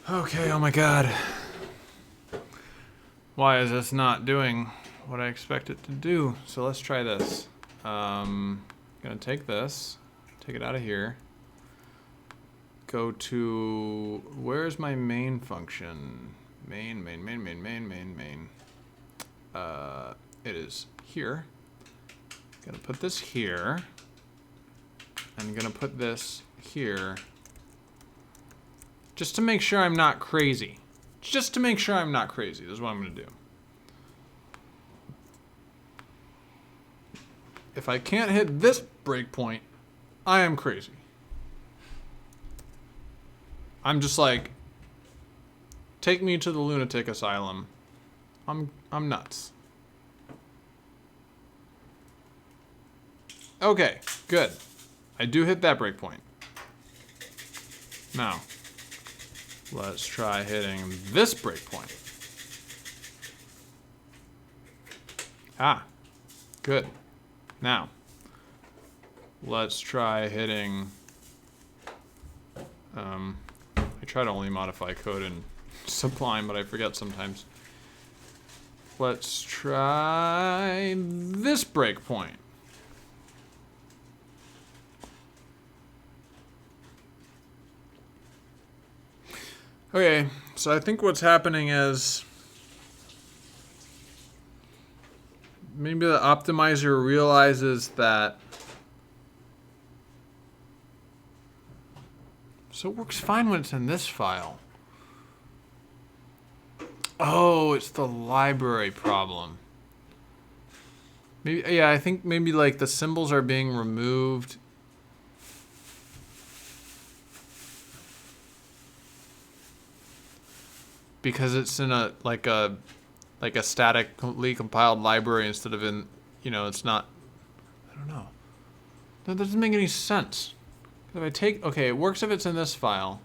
Okay, oh my god. Why is this not doing what I expect it to do? So let's try this. Gonna take this, take it out of here. Go to, where's my main function? Main. It is here. Gonna put this here. I'm gonna put this here. Just to make sure I'm not crazy. Just to make sure I'm not crazy. This is what I'm gonna do. If I can't hit this breakpoint, I am crazy. I'm just like, take me to the lunatic asylum. I'm nuts. Okay, good. I do hit that breakpoint. Now, let's try hitting this breakpoint. Ah, good. Now, let's try hitting, I try to only modify code in Sublime, but I forget sometimes. Let's try this breakpoint. Okay, so I think what's happening is maybe the optimizer realizes that. So it works fine when it's in this file. Oh, it's the library problem. Maybe, yeah, I think maybe like the symbols are being removed. Because it's in a like a statically compiled library instead of in, you know, it's not, I don't know. That doesn't make any sense. If I take, okay, it works if it's in this file,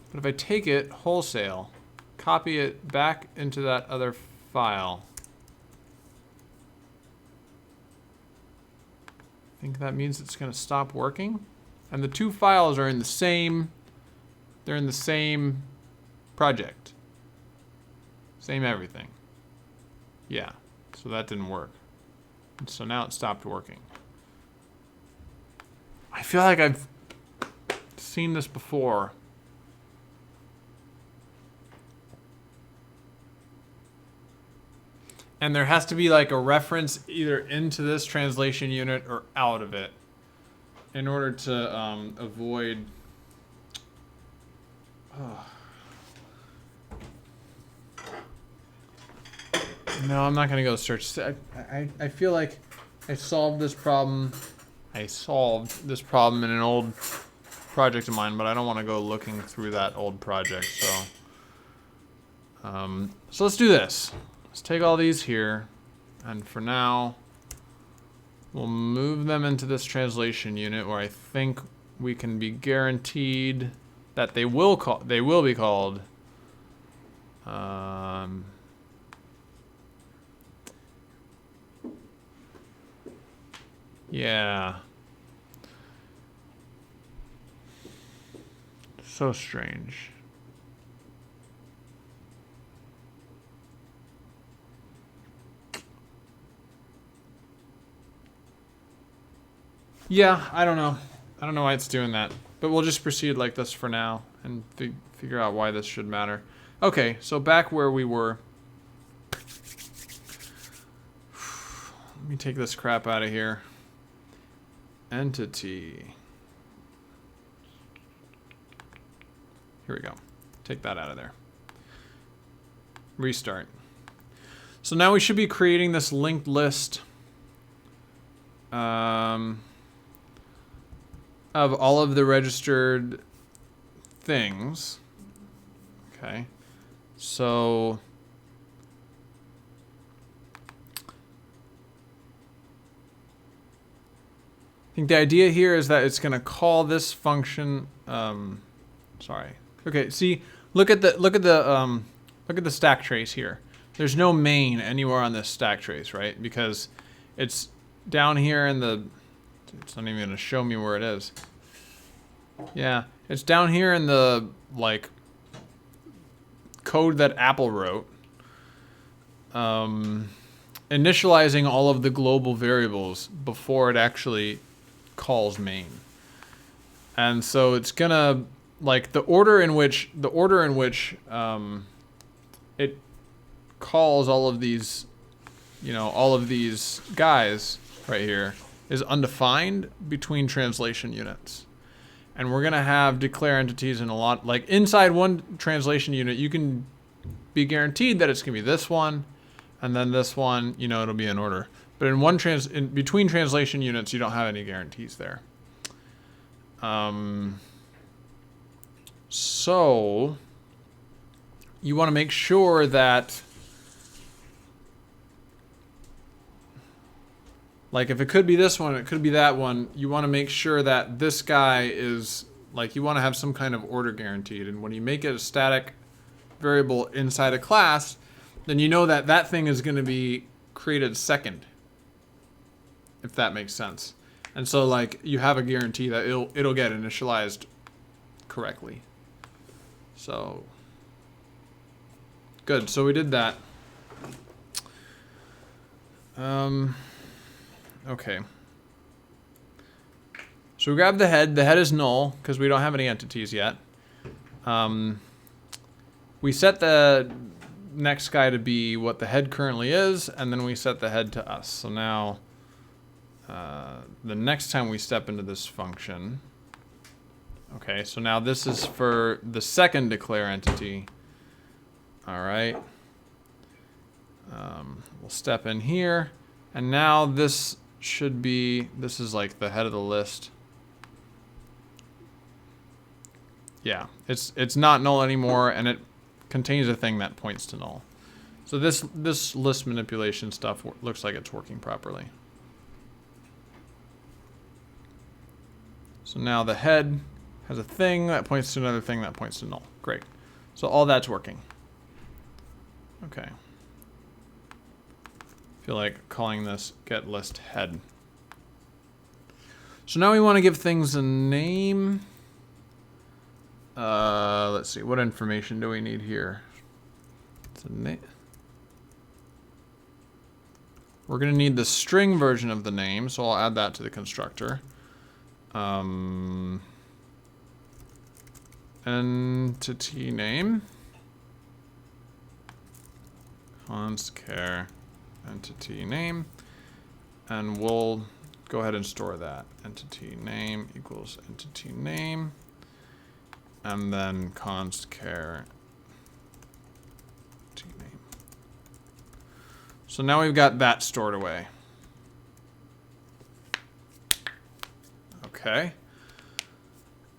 but if I take it wholesale, copy it back into that other file, I think that means it's gonna stop working. And the two files are in the same, they're in the same project. Same everything. Yeah, so that didn't work. And so now it stopped working. I feel like I've seen this before. And there has to be like a reference either into this translation unit or out of it in order to avoid. No, I'm not gonna go search. I feel like I solved this problem. I solved this problem in an old project of mine, but I don't want to go looking through that old project. So let's do this. Let's take all these here, and for now, we'll move them into this translation unit where I think we can be guaranteed that they will be called. Yeah. So strange. Yeah, I don't know. I don't know why it's doing that. But we'll just proceed like this for now and figure out why this should matter. Okay, so back where we were. Let me take this crap out of here. Entity. Here we go. Take that out of there. Restart. So now we should be creating this linked list of all of the registered things. Okay. So I think the idea here is that it's going to call this function. Sorry. Okay. See, look at the stack trace here. There's no main anywhere on this stack trace, right? Because it's down here in the. It's not even going to show me where it is. Yeah, it's down here in the like code that Apple wrote, initializing all of the global variables before it actually calls main. And so it's gonna, like, the order in which it calls all of these, all of these guys right here is undefined between translation units. And we're gonna have declare entities in a lot, like inside one translation unit, you can be guaranteed that it's gonna be this one, and then this one, it'll be in order. But in between translation units, you don't have any guarantees there. So you want to make sure that, like, if it could be this one, it could be that one, you want to make sure that this guy is, like, you want to have some kind of order guaranteed. And when you make it a static variable inside a class, then you know that that thing is going to be created second, if that makes sense. And so, like, you have a guarantee that it'll get initialized correctly. So, good. So we did that. Okay. So we grabbed the head. The head is null because we don't have any entities yet. We set the next guy to be what the head currently is, and then we set the head to us. So now, the next time we step into this function, okay, so now this is for the second declare entity. All right. We'll step in here, and now this should be, this is like the head of the list. Yeah, it's not null anymore, and it contains a thing that points to null. So this list manipulation stuff looks like it's working properly. So now the head has a thing that points to another thing that points to null. Great. So all that's working. Okay. Feel like calling this get list head. So now we want to give things a name. Let's see, what information do we need here? It's a name. We're going to need the string version of the name, so I'll add that to the constructor. Entity name. Const char entity name. And we'll go ahead and store that. Entity name equals entity name. And then const char entity name. So now we've got that stored away. Okay.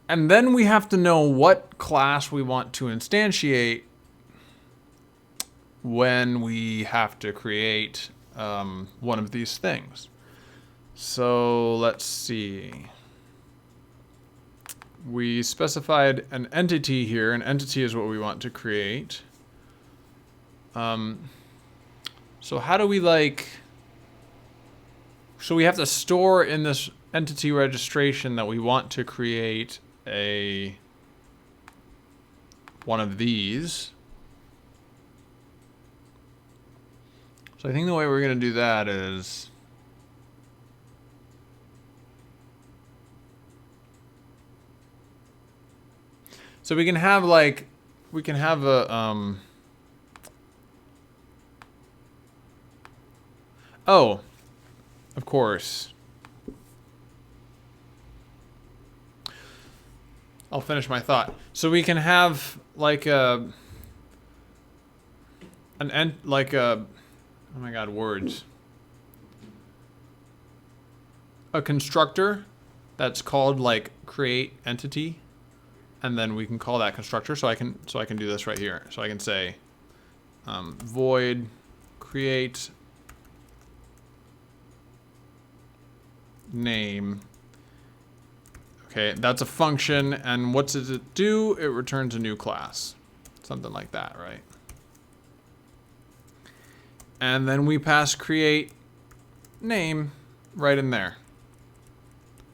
And then we have to know what class we want to instantiate when we have to create one of these things. So let's see. We specified an entity here. An entity is what we want to create. So how do we so we have to store in this entity registration that we want to create one of these. So I think the way we're going to do that is so we can have a oh, of course. I'll finish my thought. So we can have like oh my god, words. A constructor that's called like create entity, and then we can call that constructor. So I can do this right here. So I can say void create name. Okay, that's a function, and what does it do? It returns a new class. Something like that, right? And then we pass create name right in there.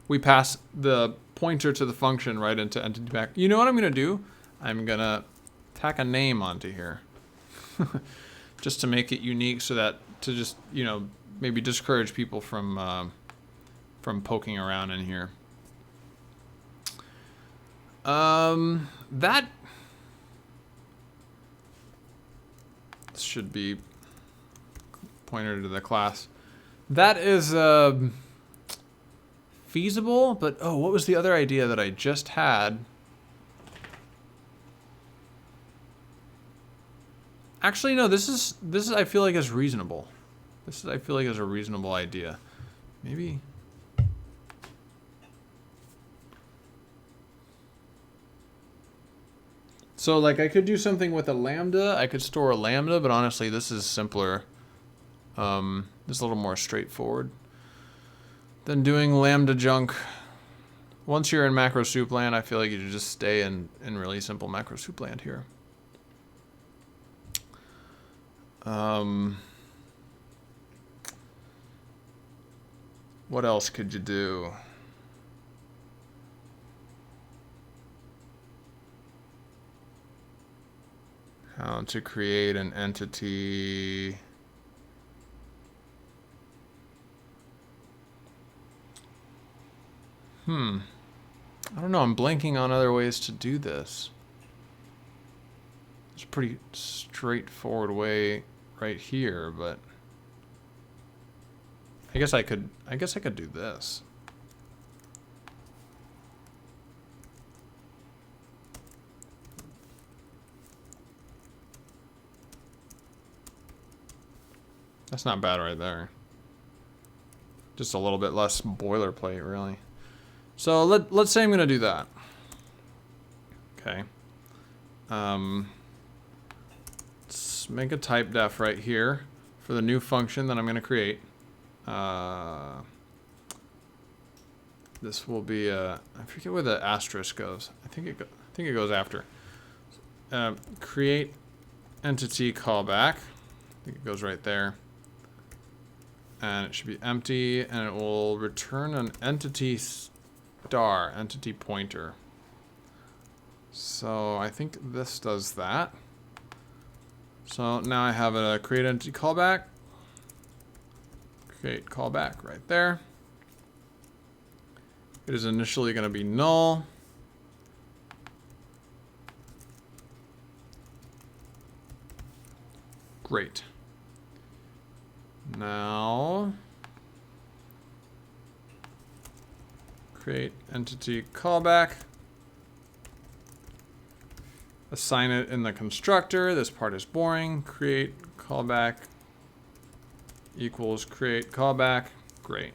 We pass the pointer to the function right into entity back. You know what I'm gonna do? I'm gonna tack a name onto here. Just to make it unique so that, to just, you know, maybe discourage people from poking around in here. That should be pointer to the class. That is feasible, but oh, what was the other idea that I just had? Actually, no, this is I feel like is reasonable. This is I feel like is a reasonable idea. Maybe. So like I could do something with a lambda. I could store a lambda, but honestly, this is simpler. This is a little more straightforward than doing lambda junk. Once you're in macro soup land, I feel like you should just stay in really simple macro soup land here. What else could you do? How to create an entity. I don't know, I'm blanking on other ways to do this. It's a pretty straightforward way right here, but I guess I could do this. That's not bad right there. Just a little bit less boilerplate, really. So let's say I'm gonna do that. Okay. Let's make a type def right here for the new function that I'm gonna create. This will be I forget where the asterisk goes. I think it goes after. Create entity callback. I think it goes right there. And it should be empty, and it will return an entity star, entity pointer. So I think this does that. So now I have a create entity callback. Create callback right there. It is initially going to be null. Great. Now, create entity callback. Assign it in the constructor. This part is boring. Create callback equals create callback. Great.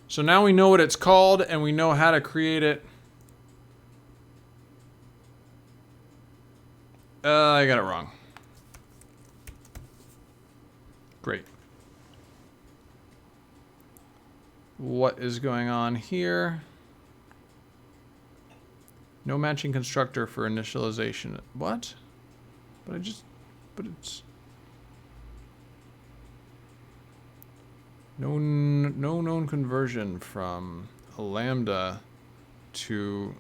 So now we know what it's called and we know how to create it. I got it wrong. Great. What is going on here? No matching constructor for initialization. What? But it's no known conversion from a lambda to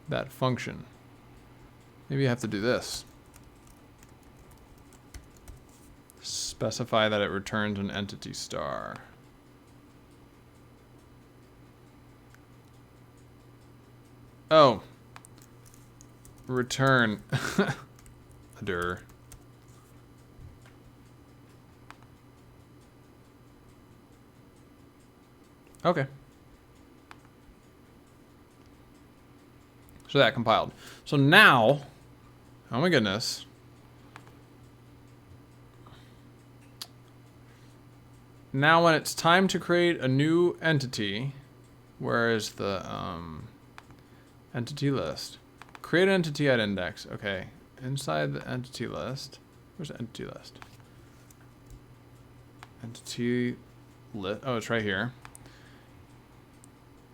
that function. Maybe I have to do this. Specify that it returns an entity star. Oh. Return. Dir. Okay. So that compiled. So now, oh my goodness. Now when it's time to create a new entity, where is the entity list? Create an entity at index. Okay. Inside the entity list. Where's the entity list? Entity list. Oh, it's right here.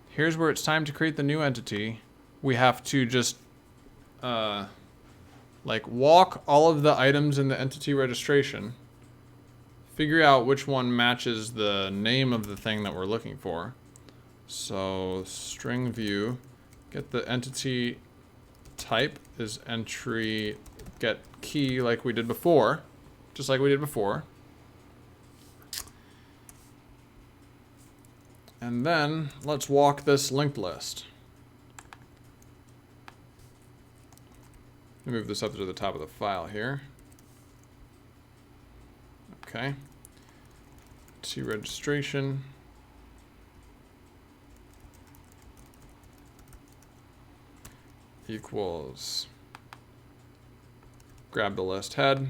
Here's where it's time to create the new entity. We have to just like walk all of the items in the entity registration. Figure out which one matches the name of the thing that we're looking for. So string view, get the entity type is entry get key like we did before. Just like we did before. And then let's walk this linked list. Let me move this up to the top of the file here. Okay. T registration. Equals. Grab the list head.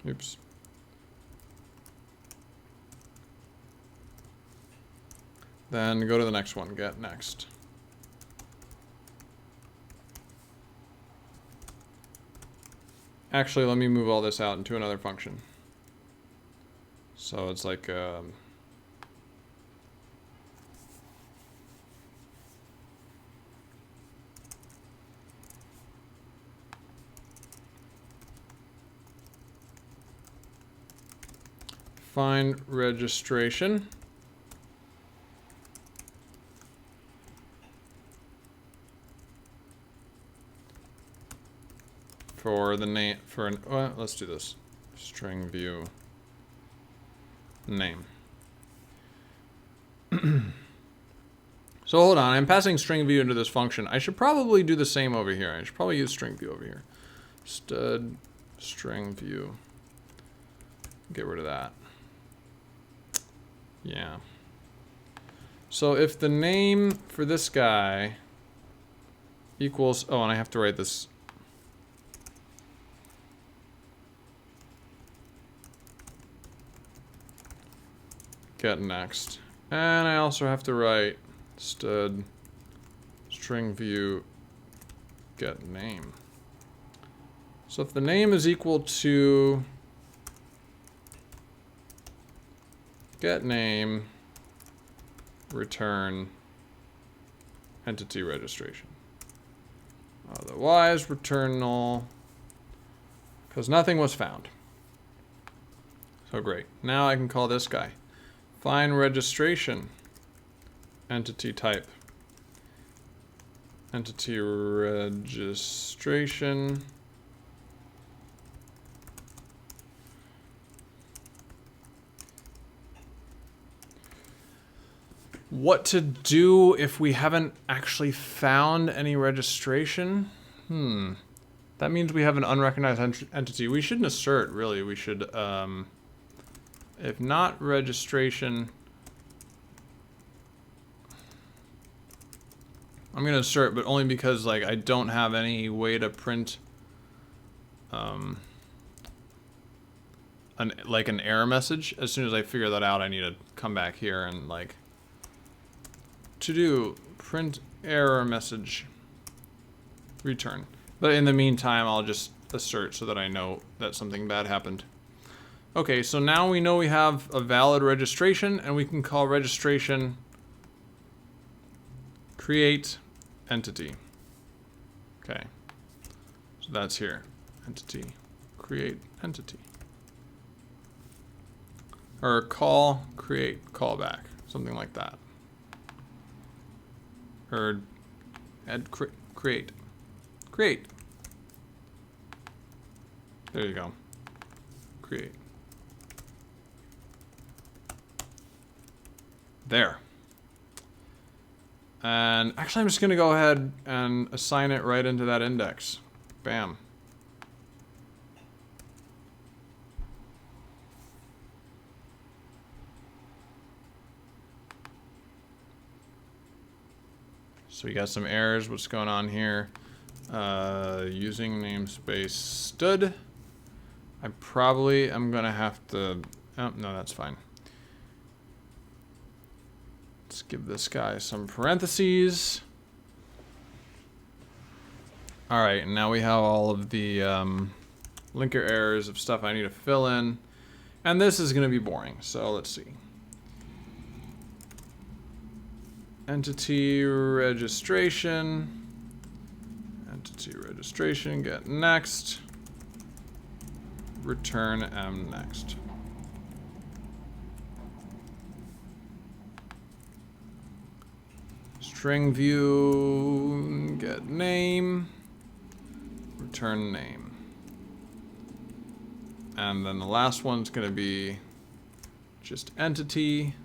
Oops. Then go to the next one, get next. Actually, let me move all this out into another function. So it's like find registration. For the name, for an, let's do this. String view name. So hold on, I'm passing string view into this function. I should probably do the same over here. I should probably use string view over here. Stud string view. Get rid of that. Yeah. So if the name for this guy equals, oh, and I have to write this. Get next. And I also have to write stud string view get name. So if the name is equal to get name, return entity registration. Otherwise, return null, because nothing was found. So great. Now I can call this guy. Find registration, entity type, entity registration, what to do if we haven't actually found any registration? That means we have an unrecognized entity. We shouldn't assert, really. We should, if not registration, I'm gonna assert, but only because like I don't have any way to print an error message. As soon as I figure that out, I need to come back here and like to do print error message return. But in the meantime, I'll just assert so that I know that something bad happened. Okay, so now we know we have a valid registration, and we can call registration create entity. Okay, so that's here. Entity, create entity. Or call, create, callback, something like that. Or add, create. Create. There you go. Create. There. And actually, I'm just going to go ahead and assign it right into that index. Bam. So we got some errors. What's going on here? Using namespace stud. I probably am going to have to... Oh, no, that's fine. Let's give this guy some parentheses. All right, and now we have all of the linker errors of stuff I need to fill in. And this is going to be boring, so let's see. Entity registration. Entity registration, get next. Return M next. string view, get name, return name. And then the last one's going to be just entity,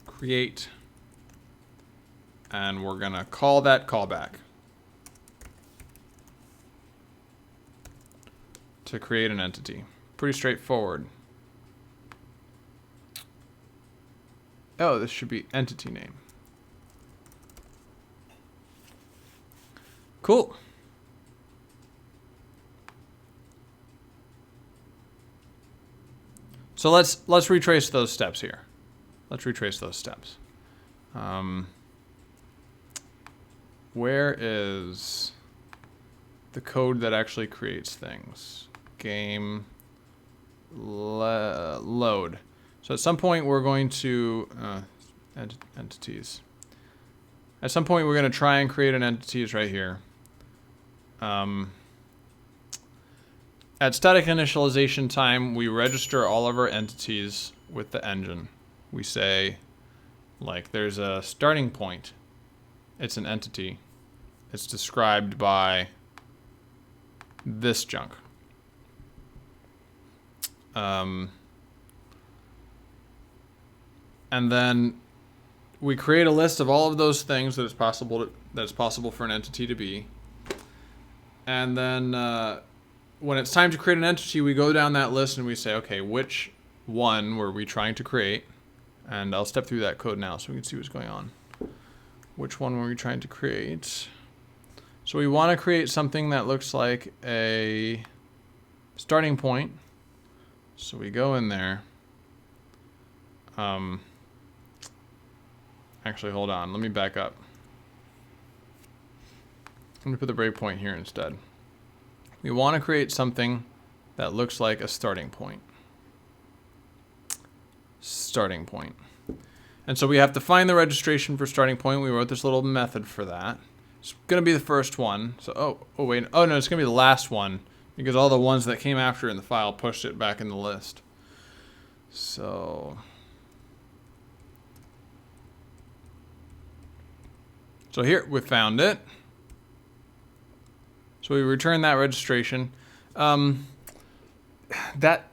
create, and we're going to call that callback to create an entity. Pretty straightforward. Oh, this should be entity name. Cool. So let's retrace those steps here. Let's retrace those steps. Where is the code that actually creates things? Game load. So at some point we're going to entities. At some point we're going to try and create an entities right here. At static initialization time, we register all of our entities with the engine. We say, like, there's a starting point. It's an entity. It's described by this junk. And then we create a list of all of those things that it's possible for an entity to be. And then when it's time to create an entity, we go down that list and we say, okay, which one were we trying to create? And I'll step through that code now so we can see what's going on. Which one were we trying to create? So we want to create something that looks like a starting point. So we go in there. Actually, hold on. Let me back up. Let me put the breakpoint here instead. We want to create something that looks like a starting point. Starting point. And so we have to find the registration for starting point. We wrote this little method for that. It's going to be the first one. So, oh wait. Oh no, it's going to be the last one because all the ones that came after in the file pushed it back in the list. So here we found it. So we return that registration. That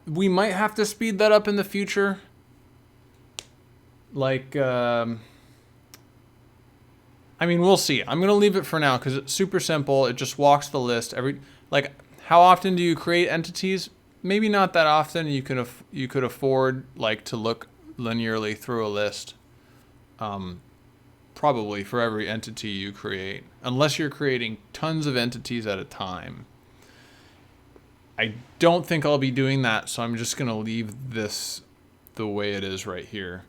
we might have to speed that up in the future. Like, I mean, we'll see. I'm gonna leave it for now because it's super simple. It just walks the list like, how often do you create entities? Maybe not that often. You could afford like to look linearly through a list. Probably for every entity you create, unless you're creating tons of entities at a time. I don't think I'll be doing that, so I'm just gonna leave this the way it is right here.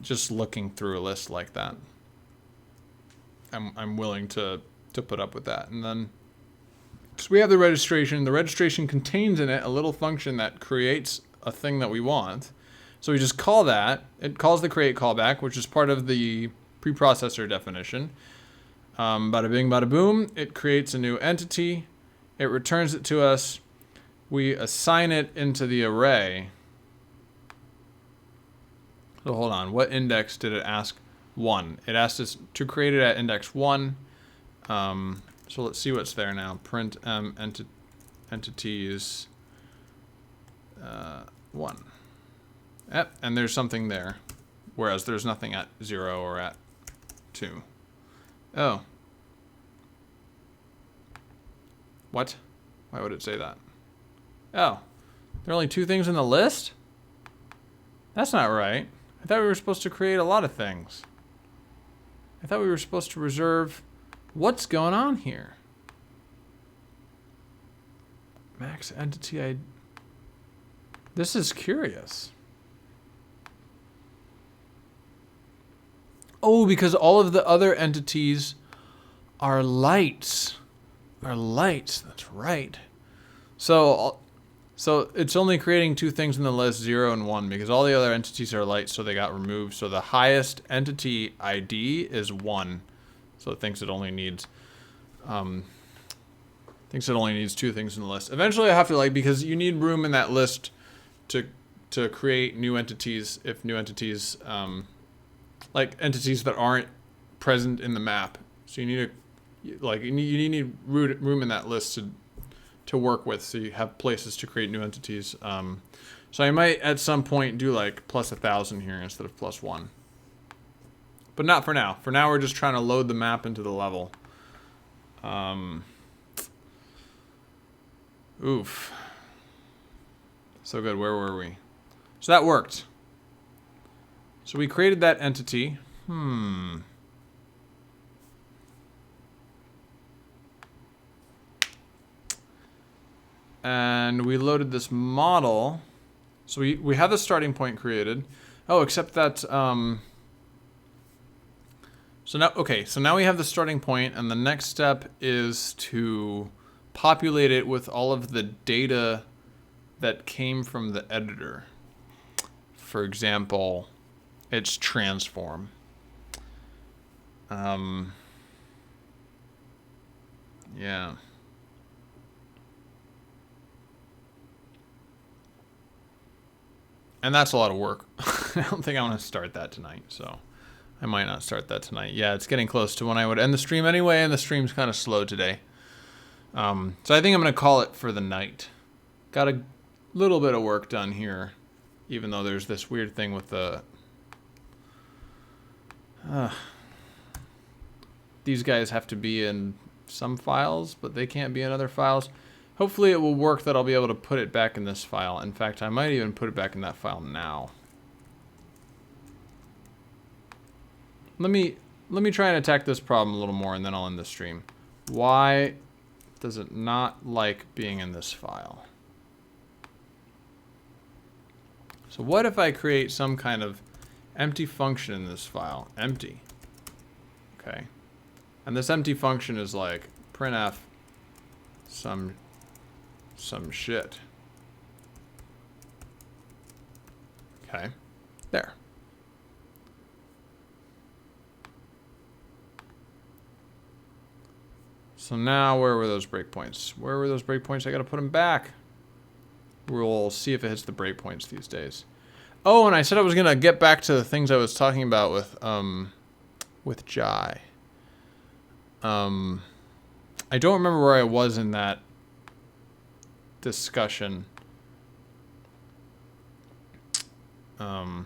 Just looking through a list like that. I'm willing to put up with that. And then, so we have the registration. The registration contains in it a little function that creates a thing that we want. So we just call that. It calls the create callback, which is part of the preprocessor definition. Bada bing, bada boom. It creates a new entity. It returns it to us. We assign it into the array. So hold on. What index did it ask? 1. It asked us to create it at index 1. So let's see what's there now. Print entities 1. Yep, and there's something there. Whereas there's nothing at 0 or at 2. Oh. What? Why would it say that? Oh. There are only 2 things in the list? That's not right. I thought we were supposed to create a lot of things. I thought we were supposed to reserve... What's going on here? Max entity... This is curious. Oh, because all of the other entities are lights. That's right. So it's only creating 2 things in the list, 0 and 1, because all the other entities are lights, so they got removed. So the highest entity ID is 1. So it thinks it only needs 2 things in the list. Eventually I have to, like, because you need room in that list to create new entities if new entities like entities that aren't present in the map. So you need you need room in that list to work with, so you have places to create new entities. So I might at some point do like plus 1,000 here instead of plus 1. But not for now. For now, we're just trying to load the map into the level. Oof. So good. Where were we? So that worked. So we created that entity. And we loaded this model. So we have the starting point created. Oh, except that, so now we have the starting point, and the next step is to populate it with all of the data that came from the editor. For example, its transform. Yeah. And that's a lot of work. I don't think I want to start that tonight, so I might not start that tonight. Yeah, it's getting close to when I would end the stream anyway, and the stream's kind of slow today. So I think I'm going to call it for the night. Got a little bit of work done here, even though there's this weird thing with the... these guys have to be in some files, but they can't be in other files. Hopefully it will work that I'll be able to put it back in this file. In fact, I might even put it back in that file now. Let me try and attack this problem a little more, and then I'll end the stream. Why does it not like being in this file? So what if I create some kind of empty function in this file? Empty. Okay. And this empty function is like printf some shit. Okay. There. So now, where were those breakpoints? Where were those breakpoints? I gotta put them back. We'll see if it hits the breakpoints these days. Oh, and I said I was gonna get back to the things I was talking about with Jai. I don't remember where I was in that discussion. I'll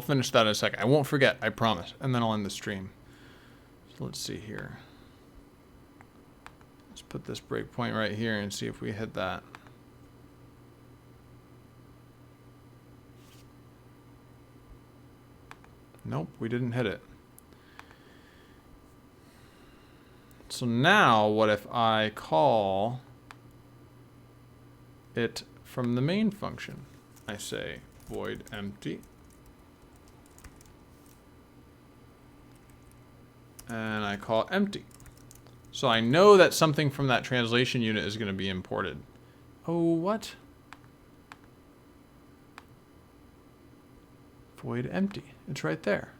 finish that in a second. I won't forget, I promise. And then I'll end the stream. So let's see here. Let's put this breakpoint right here and see if we hit that. Nope, we didn't hit it. So now, what if I call it from the main function? I say void empty. And I call empty. So I know that something from that translation unit is going to be imported. Oh, what? Void empty. It's right there.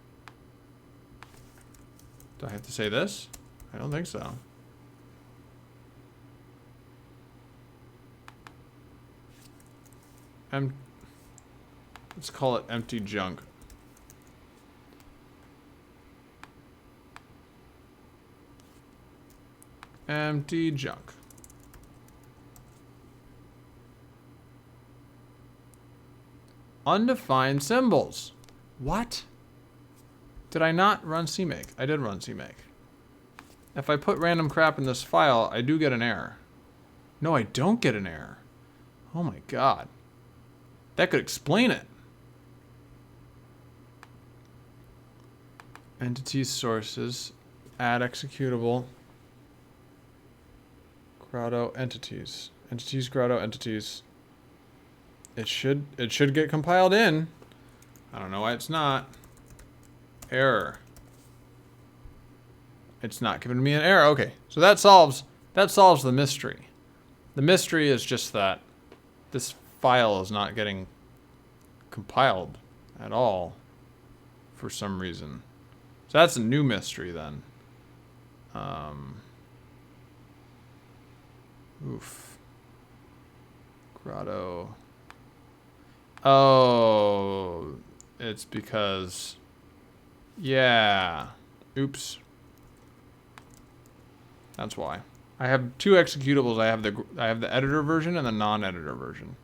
Do I have to say this? I don't think so. Let's call it empty junk. Empty junk. Undefined symbols. What? Did I not run CMake? I did run CMake. If I put random crap in this file, I do get an error. No, I don't get an error. Oh my god. That could explain it. Entities, sources, add executable. Grotto entities. Entities, Grotto entities. It should get compiled in. I don't know why it's not. Error. It's not giving me an error. Okay, so that solves the mystery. The mystery is just that this file is not getting compiled at all for some reason. So that's a new mystery then. Oof. Grotto. Oh, it's because, yeah. Oops. That's why. I have two executables. I have the editor version and the non-editor version.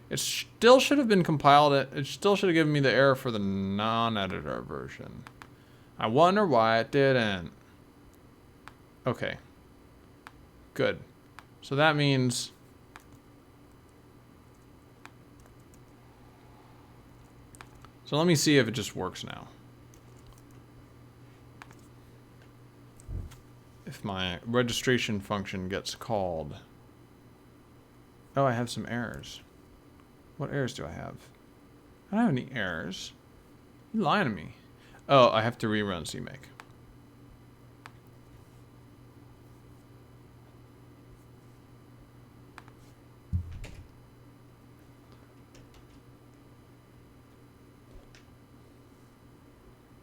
It still should have been compiled. It still should have given me the error for the non-editor version. I wonder why it didn't. Okay. Good. So that means... So let me see if it just works now. If my registration function gets called. Oh, I have some errors. What errors do I have? I don't have any errors. You lying to me. Oh, I have to rerun CMake.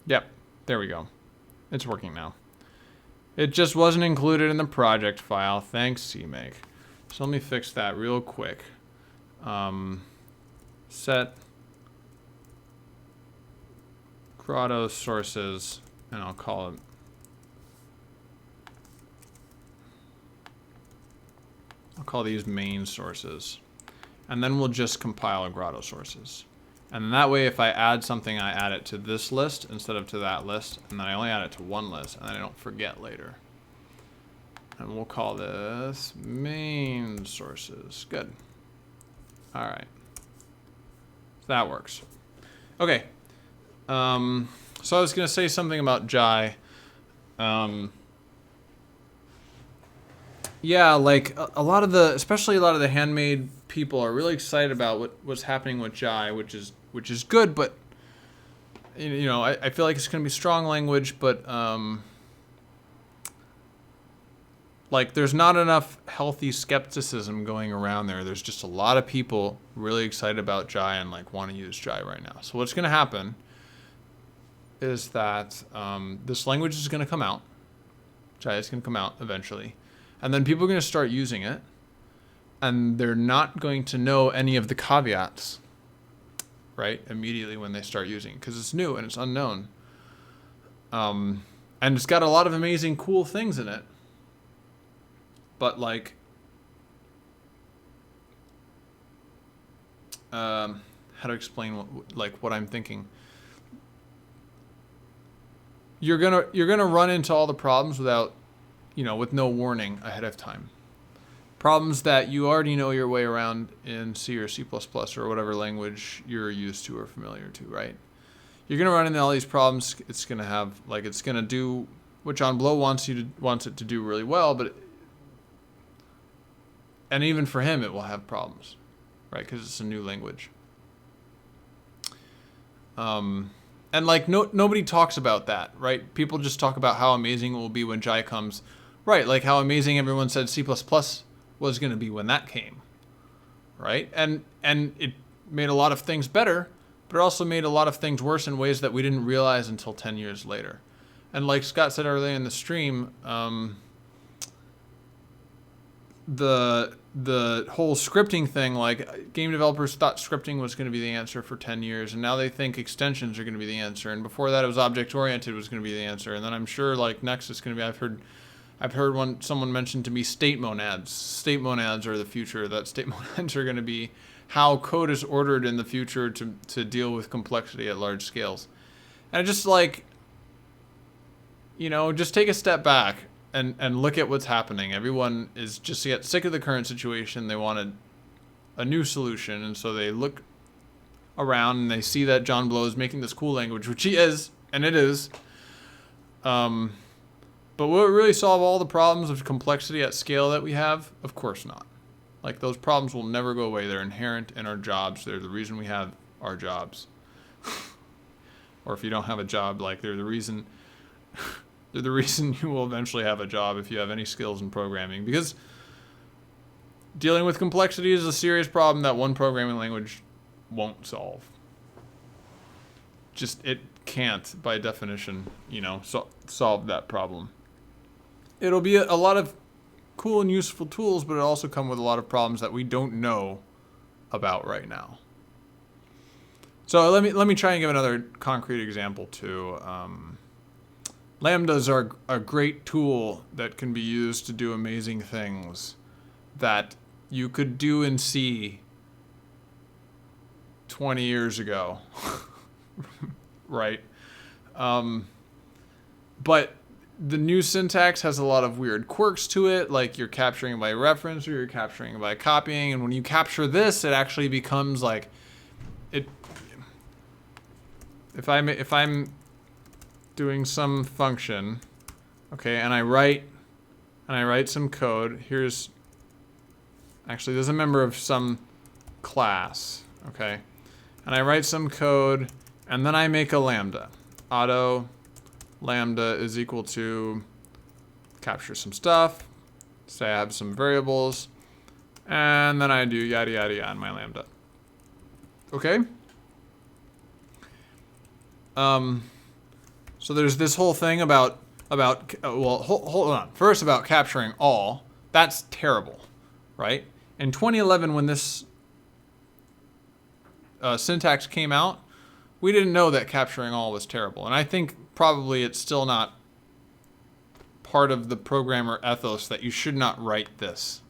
Yep, there we go. It's working now. It just wasn't included in the project file. Thanks, CMake. So let me fix that real quick. Set Grotto sources, and I'll call it. I'll call these main sources, and then we'll just compile Grotto sources. And that way, if I add something, I add it to this list instead of to that list, and then I only add it to one list, and then I don't forget later. And we'll call this main sources. Good. All right. That works. Okay. So I was gonna say something about Jai. Yeah, like a lot of the, especially a lot of the handmade people are really excited about what's happening with Jai, which is good, but you know, I feel like it's gonna be strong language, but like there's not enough healthy skepticism going around there. There's just a lot of people really excited about Jai and like want to use Jai right now. So what's gonna happen is that this language is gonna come out. Jai is gonna come out eventually. And then people are going to start using it, and they're not going to know any of the caveats, right, immediately when they start using it, because it's new and it's unknown. And it's got a lot of amazing, cool things in it. But, like, how to explain what I'm thinking? You're gonna run into all the problems without, you know, with no warning ahead of time. Problems that you already know your way around in C or C++ or whatever language you're used to or familiar to, right? You're gonna run into all these problems. It's gonna have, like, it's gonna do what John Blow wants it to do really well, and even for him, it will have problems, right? Because it's a new language. And like nobody talks about that, right? People just talk about how amazing it will be when Jai comes. Right, like how amazing everyone said C++ was going to be when that came, right? And it made a lot of things better, but it also made a lot of things worse in ways that we didn't realize until 10 years later. And like Scott said earlier in the stream, the whole scripting thing, like game developers thought scripting was going to be the answer for 10 years, and now they think extensions are going to be the answer. And before that, it was object-oriented was going to be the answer. And then I'm sure like next it's going to be, I've heard someone mention to me state monads. State monads are the future. That state monads are going to be how code is ordered in the future to deal with complexity at large scales. And just like, you know, just take a step back and look at what's happening. Everyone is just get sick of the current situation. They wanted a new solution. And so they look around and they see that John Blow is making this cool language, which he is, and it is. But will it really solve all the problems of complexity at scale that we have? Of course not. Like, those problems will never go away. They're inherent in our jobs. They're the reason we have our jobs. Or if you don't have a job, like, they're the reason you will eventually have a job if you have any skills in programming. Because dealing with complexity is a serious problem that one programming language won't solve. Just, it can't, by definition, you know, solve that problem. It'll be a lot of cool and useful tools, but it'll also come with a lot of problems that we don't know about right now. So let me try and give another concrete example too. Lambdas are a great tool that can be used to do amazing things that you could do in C 20 years ago, right? But the new syntax has a lot of weird quirks to it, like you're capturing by reference or you're capturing by copying, and when you capture this, it actually becomes like it. If I'm doing some function, okay, and I write some code. Here's actually there's a member of some class, okay, and I write some code, and then I make a lambda. Auto lambda is equal to capture some stuff. Say I have some variables, and then I do yada yada yada on my lambda. Okay. So there's this whole thing about well, hold on. First about capturing all. That's terrible, right? In 2011, when this syntax came out, we didn't know that capturing all was terrible, and I think probably it's still not part of the programmer ethos that you should not write this.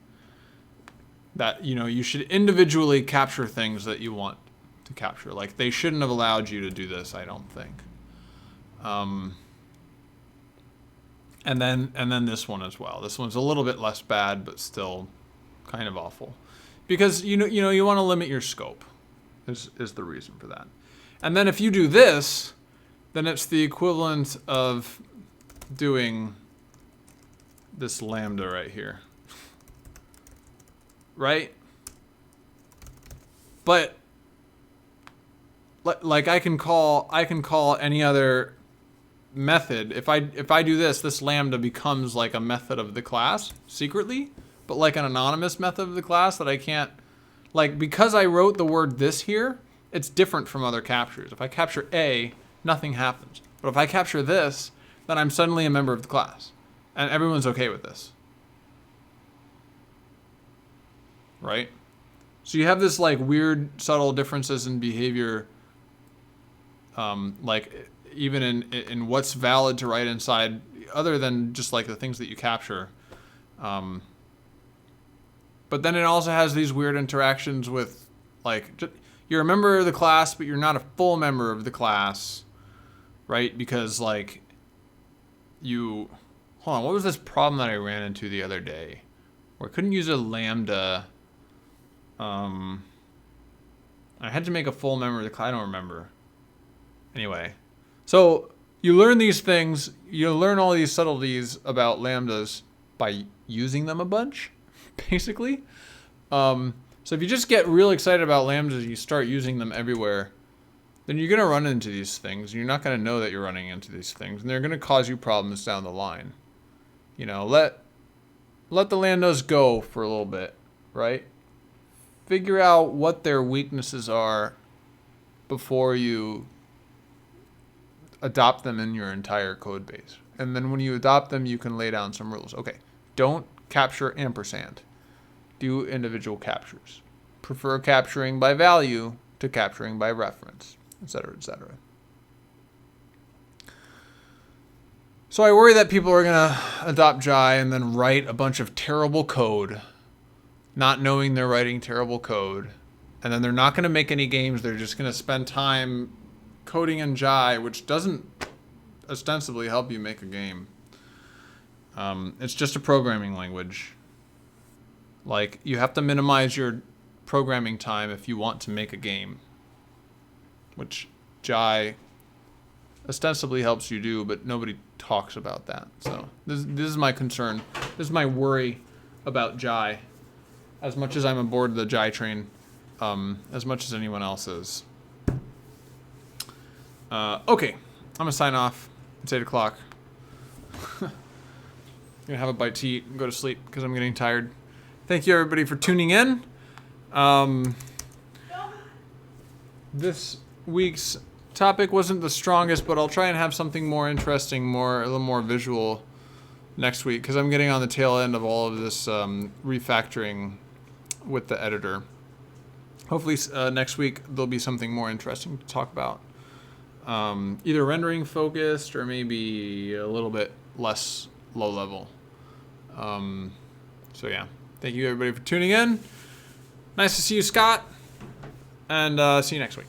That, you know, you should individually capture things that you want to capture. Like, they shouldn't have allowed you to do this, I don't think. And then this one as well. This one's a little bit less bad, but still kind of awful, because you want to limit your scope. Is the reason for that. And then if you do this, then it's the equivalent of doing this lambda right here, right? But like I can call any other method. If I do this lambda becomes like a method of the class secretly, but like an anonymous method of the class that I can't, like, because I wrote the word this here, it's different from other captures. If I capture A, nothing happens. But if I capture this, then I'm suddenly a member of the class, and everyone's okay with this, right? So you have this like weird subtle differences in behavior, like even in what's valid to write inside, other than just like the things that you capture. But then it also has these weird interactions with, like, you're a member of the class, but you're not a full member of the class, right? Because like hold on, what was this problem that I ran into the other day where I couldn't use a lambda? I had to make a full member of the class. I don't remember. Anyway, so you learn these things, you learn all these subtleties about lambdas by using them a bunch, basically. So if you just get real excited about lambdas and you start using them everywhere, then you're going to run into these things. You're not going to know that you're running into these things, and they're going to cause you problems down the line. You know, let the lambdas go for a little bit, right? Figure out what their weaknesses are before you adopt them in your entire code base. And then when you adopt them, you can lay down some rules. Okay, don't capture ampersand. Do individual captures. Prefer capturing by value to capturing by reference, etc., etc. So I worry that people are going to adopt Jai and then write a bunch of terrible code, not knowing they're writing terrible code. And then they're not going to make any games. They're just going to spend time coding in Jai, which doesn't ostensibly help you make a game. It's just a programming language. Like, you have to minimize your programming time if you want to make a game, which Jai ostensibly helps you do, but nobody talks about that. So this is my concern. This is my worry about Jai. As much as I'm aboard the Jai train, as much as anyone else is. Okay, I'm gonna sign off. It's 8 o'clock. I'm gonna have a bite to eat and go to sleep because I'm getting tired. Thank you everybody for tuning in. This week's topic wasn't the strongest, but I'll try and have something more interesting, a little more visual next week, because I'm getting on the tail end of all of this refactoring with the editor. Hopefully next week there'll be something more interesting to talk about. either rendering focused or maybe a little bit less low level. So yeah, thank you everybody for tuning in. Nice to see you, Scott, and see you next week.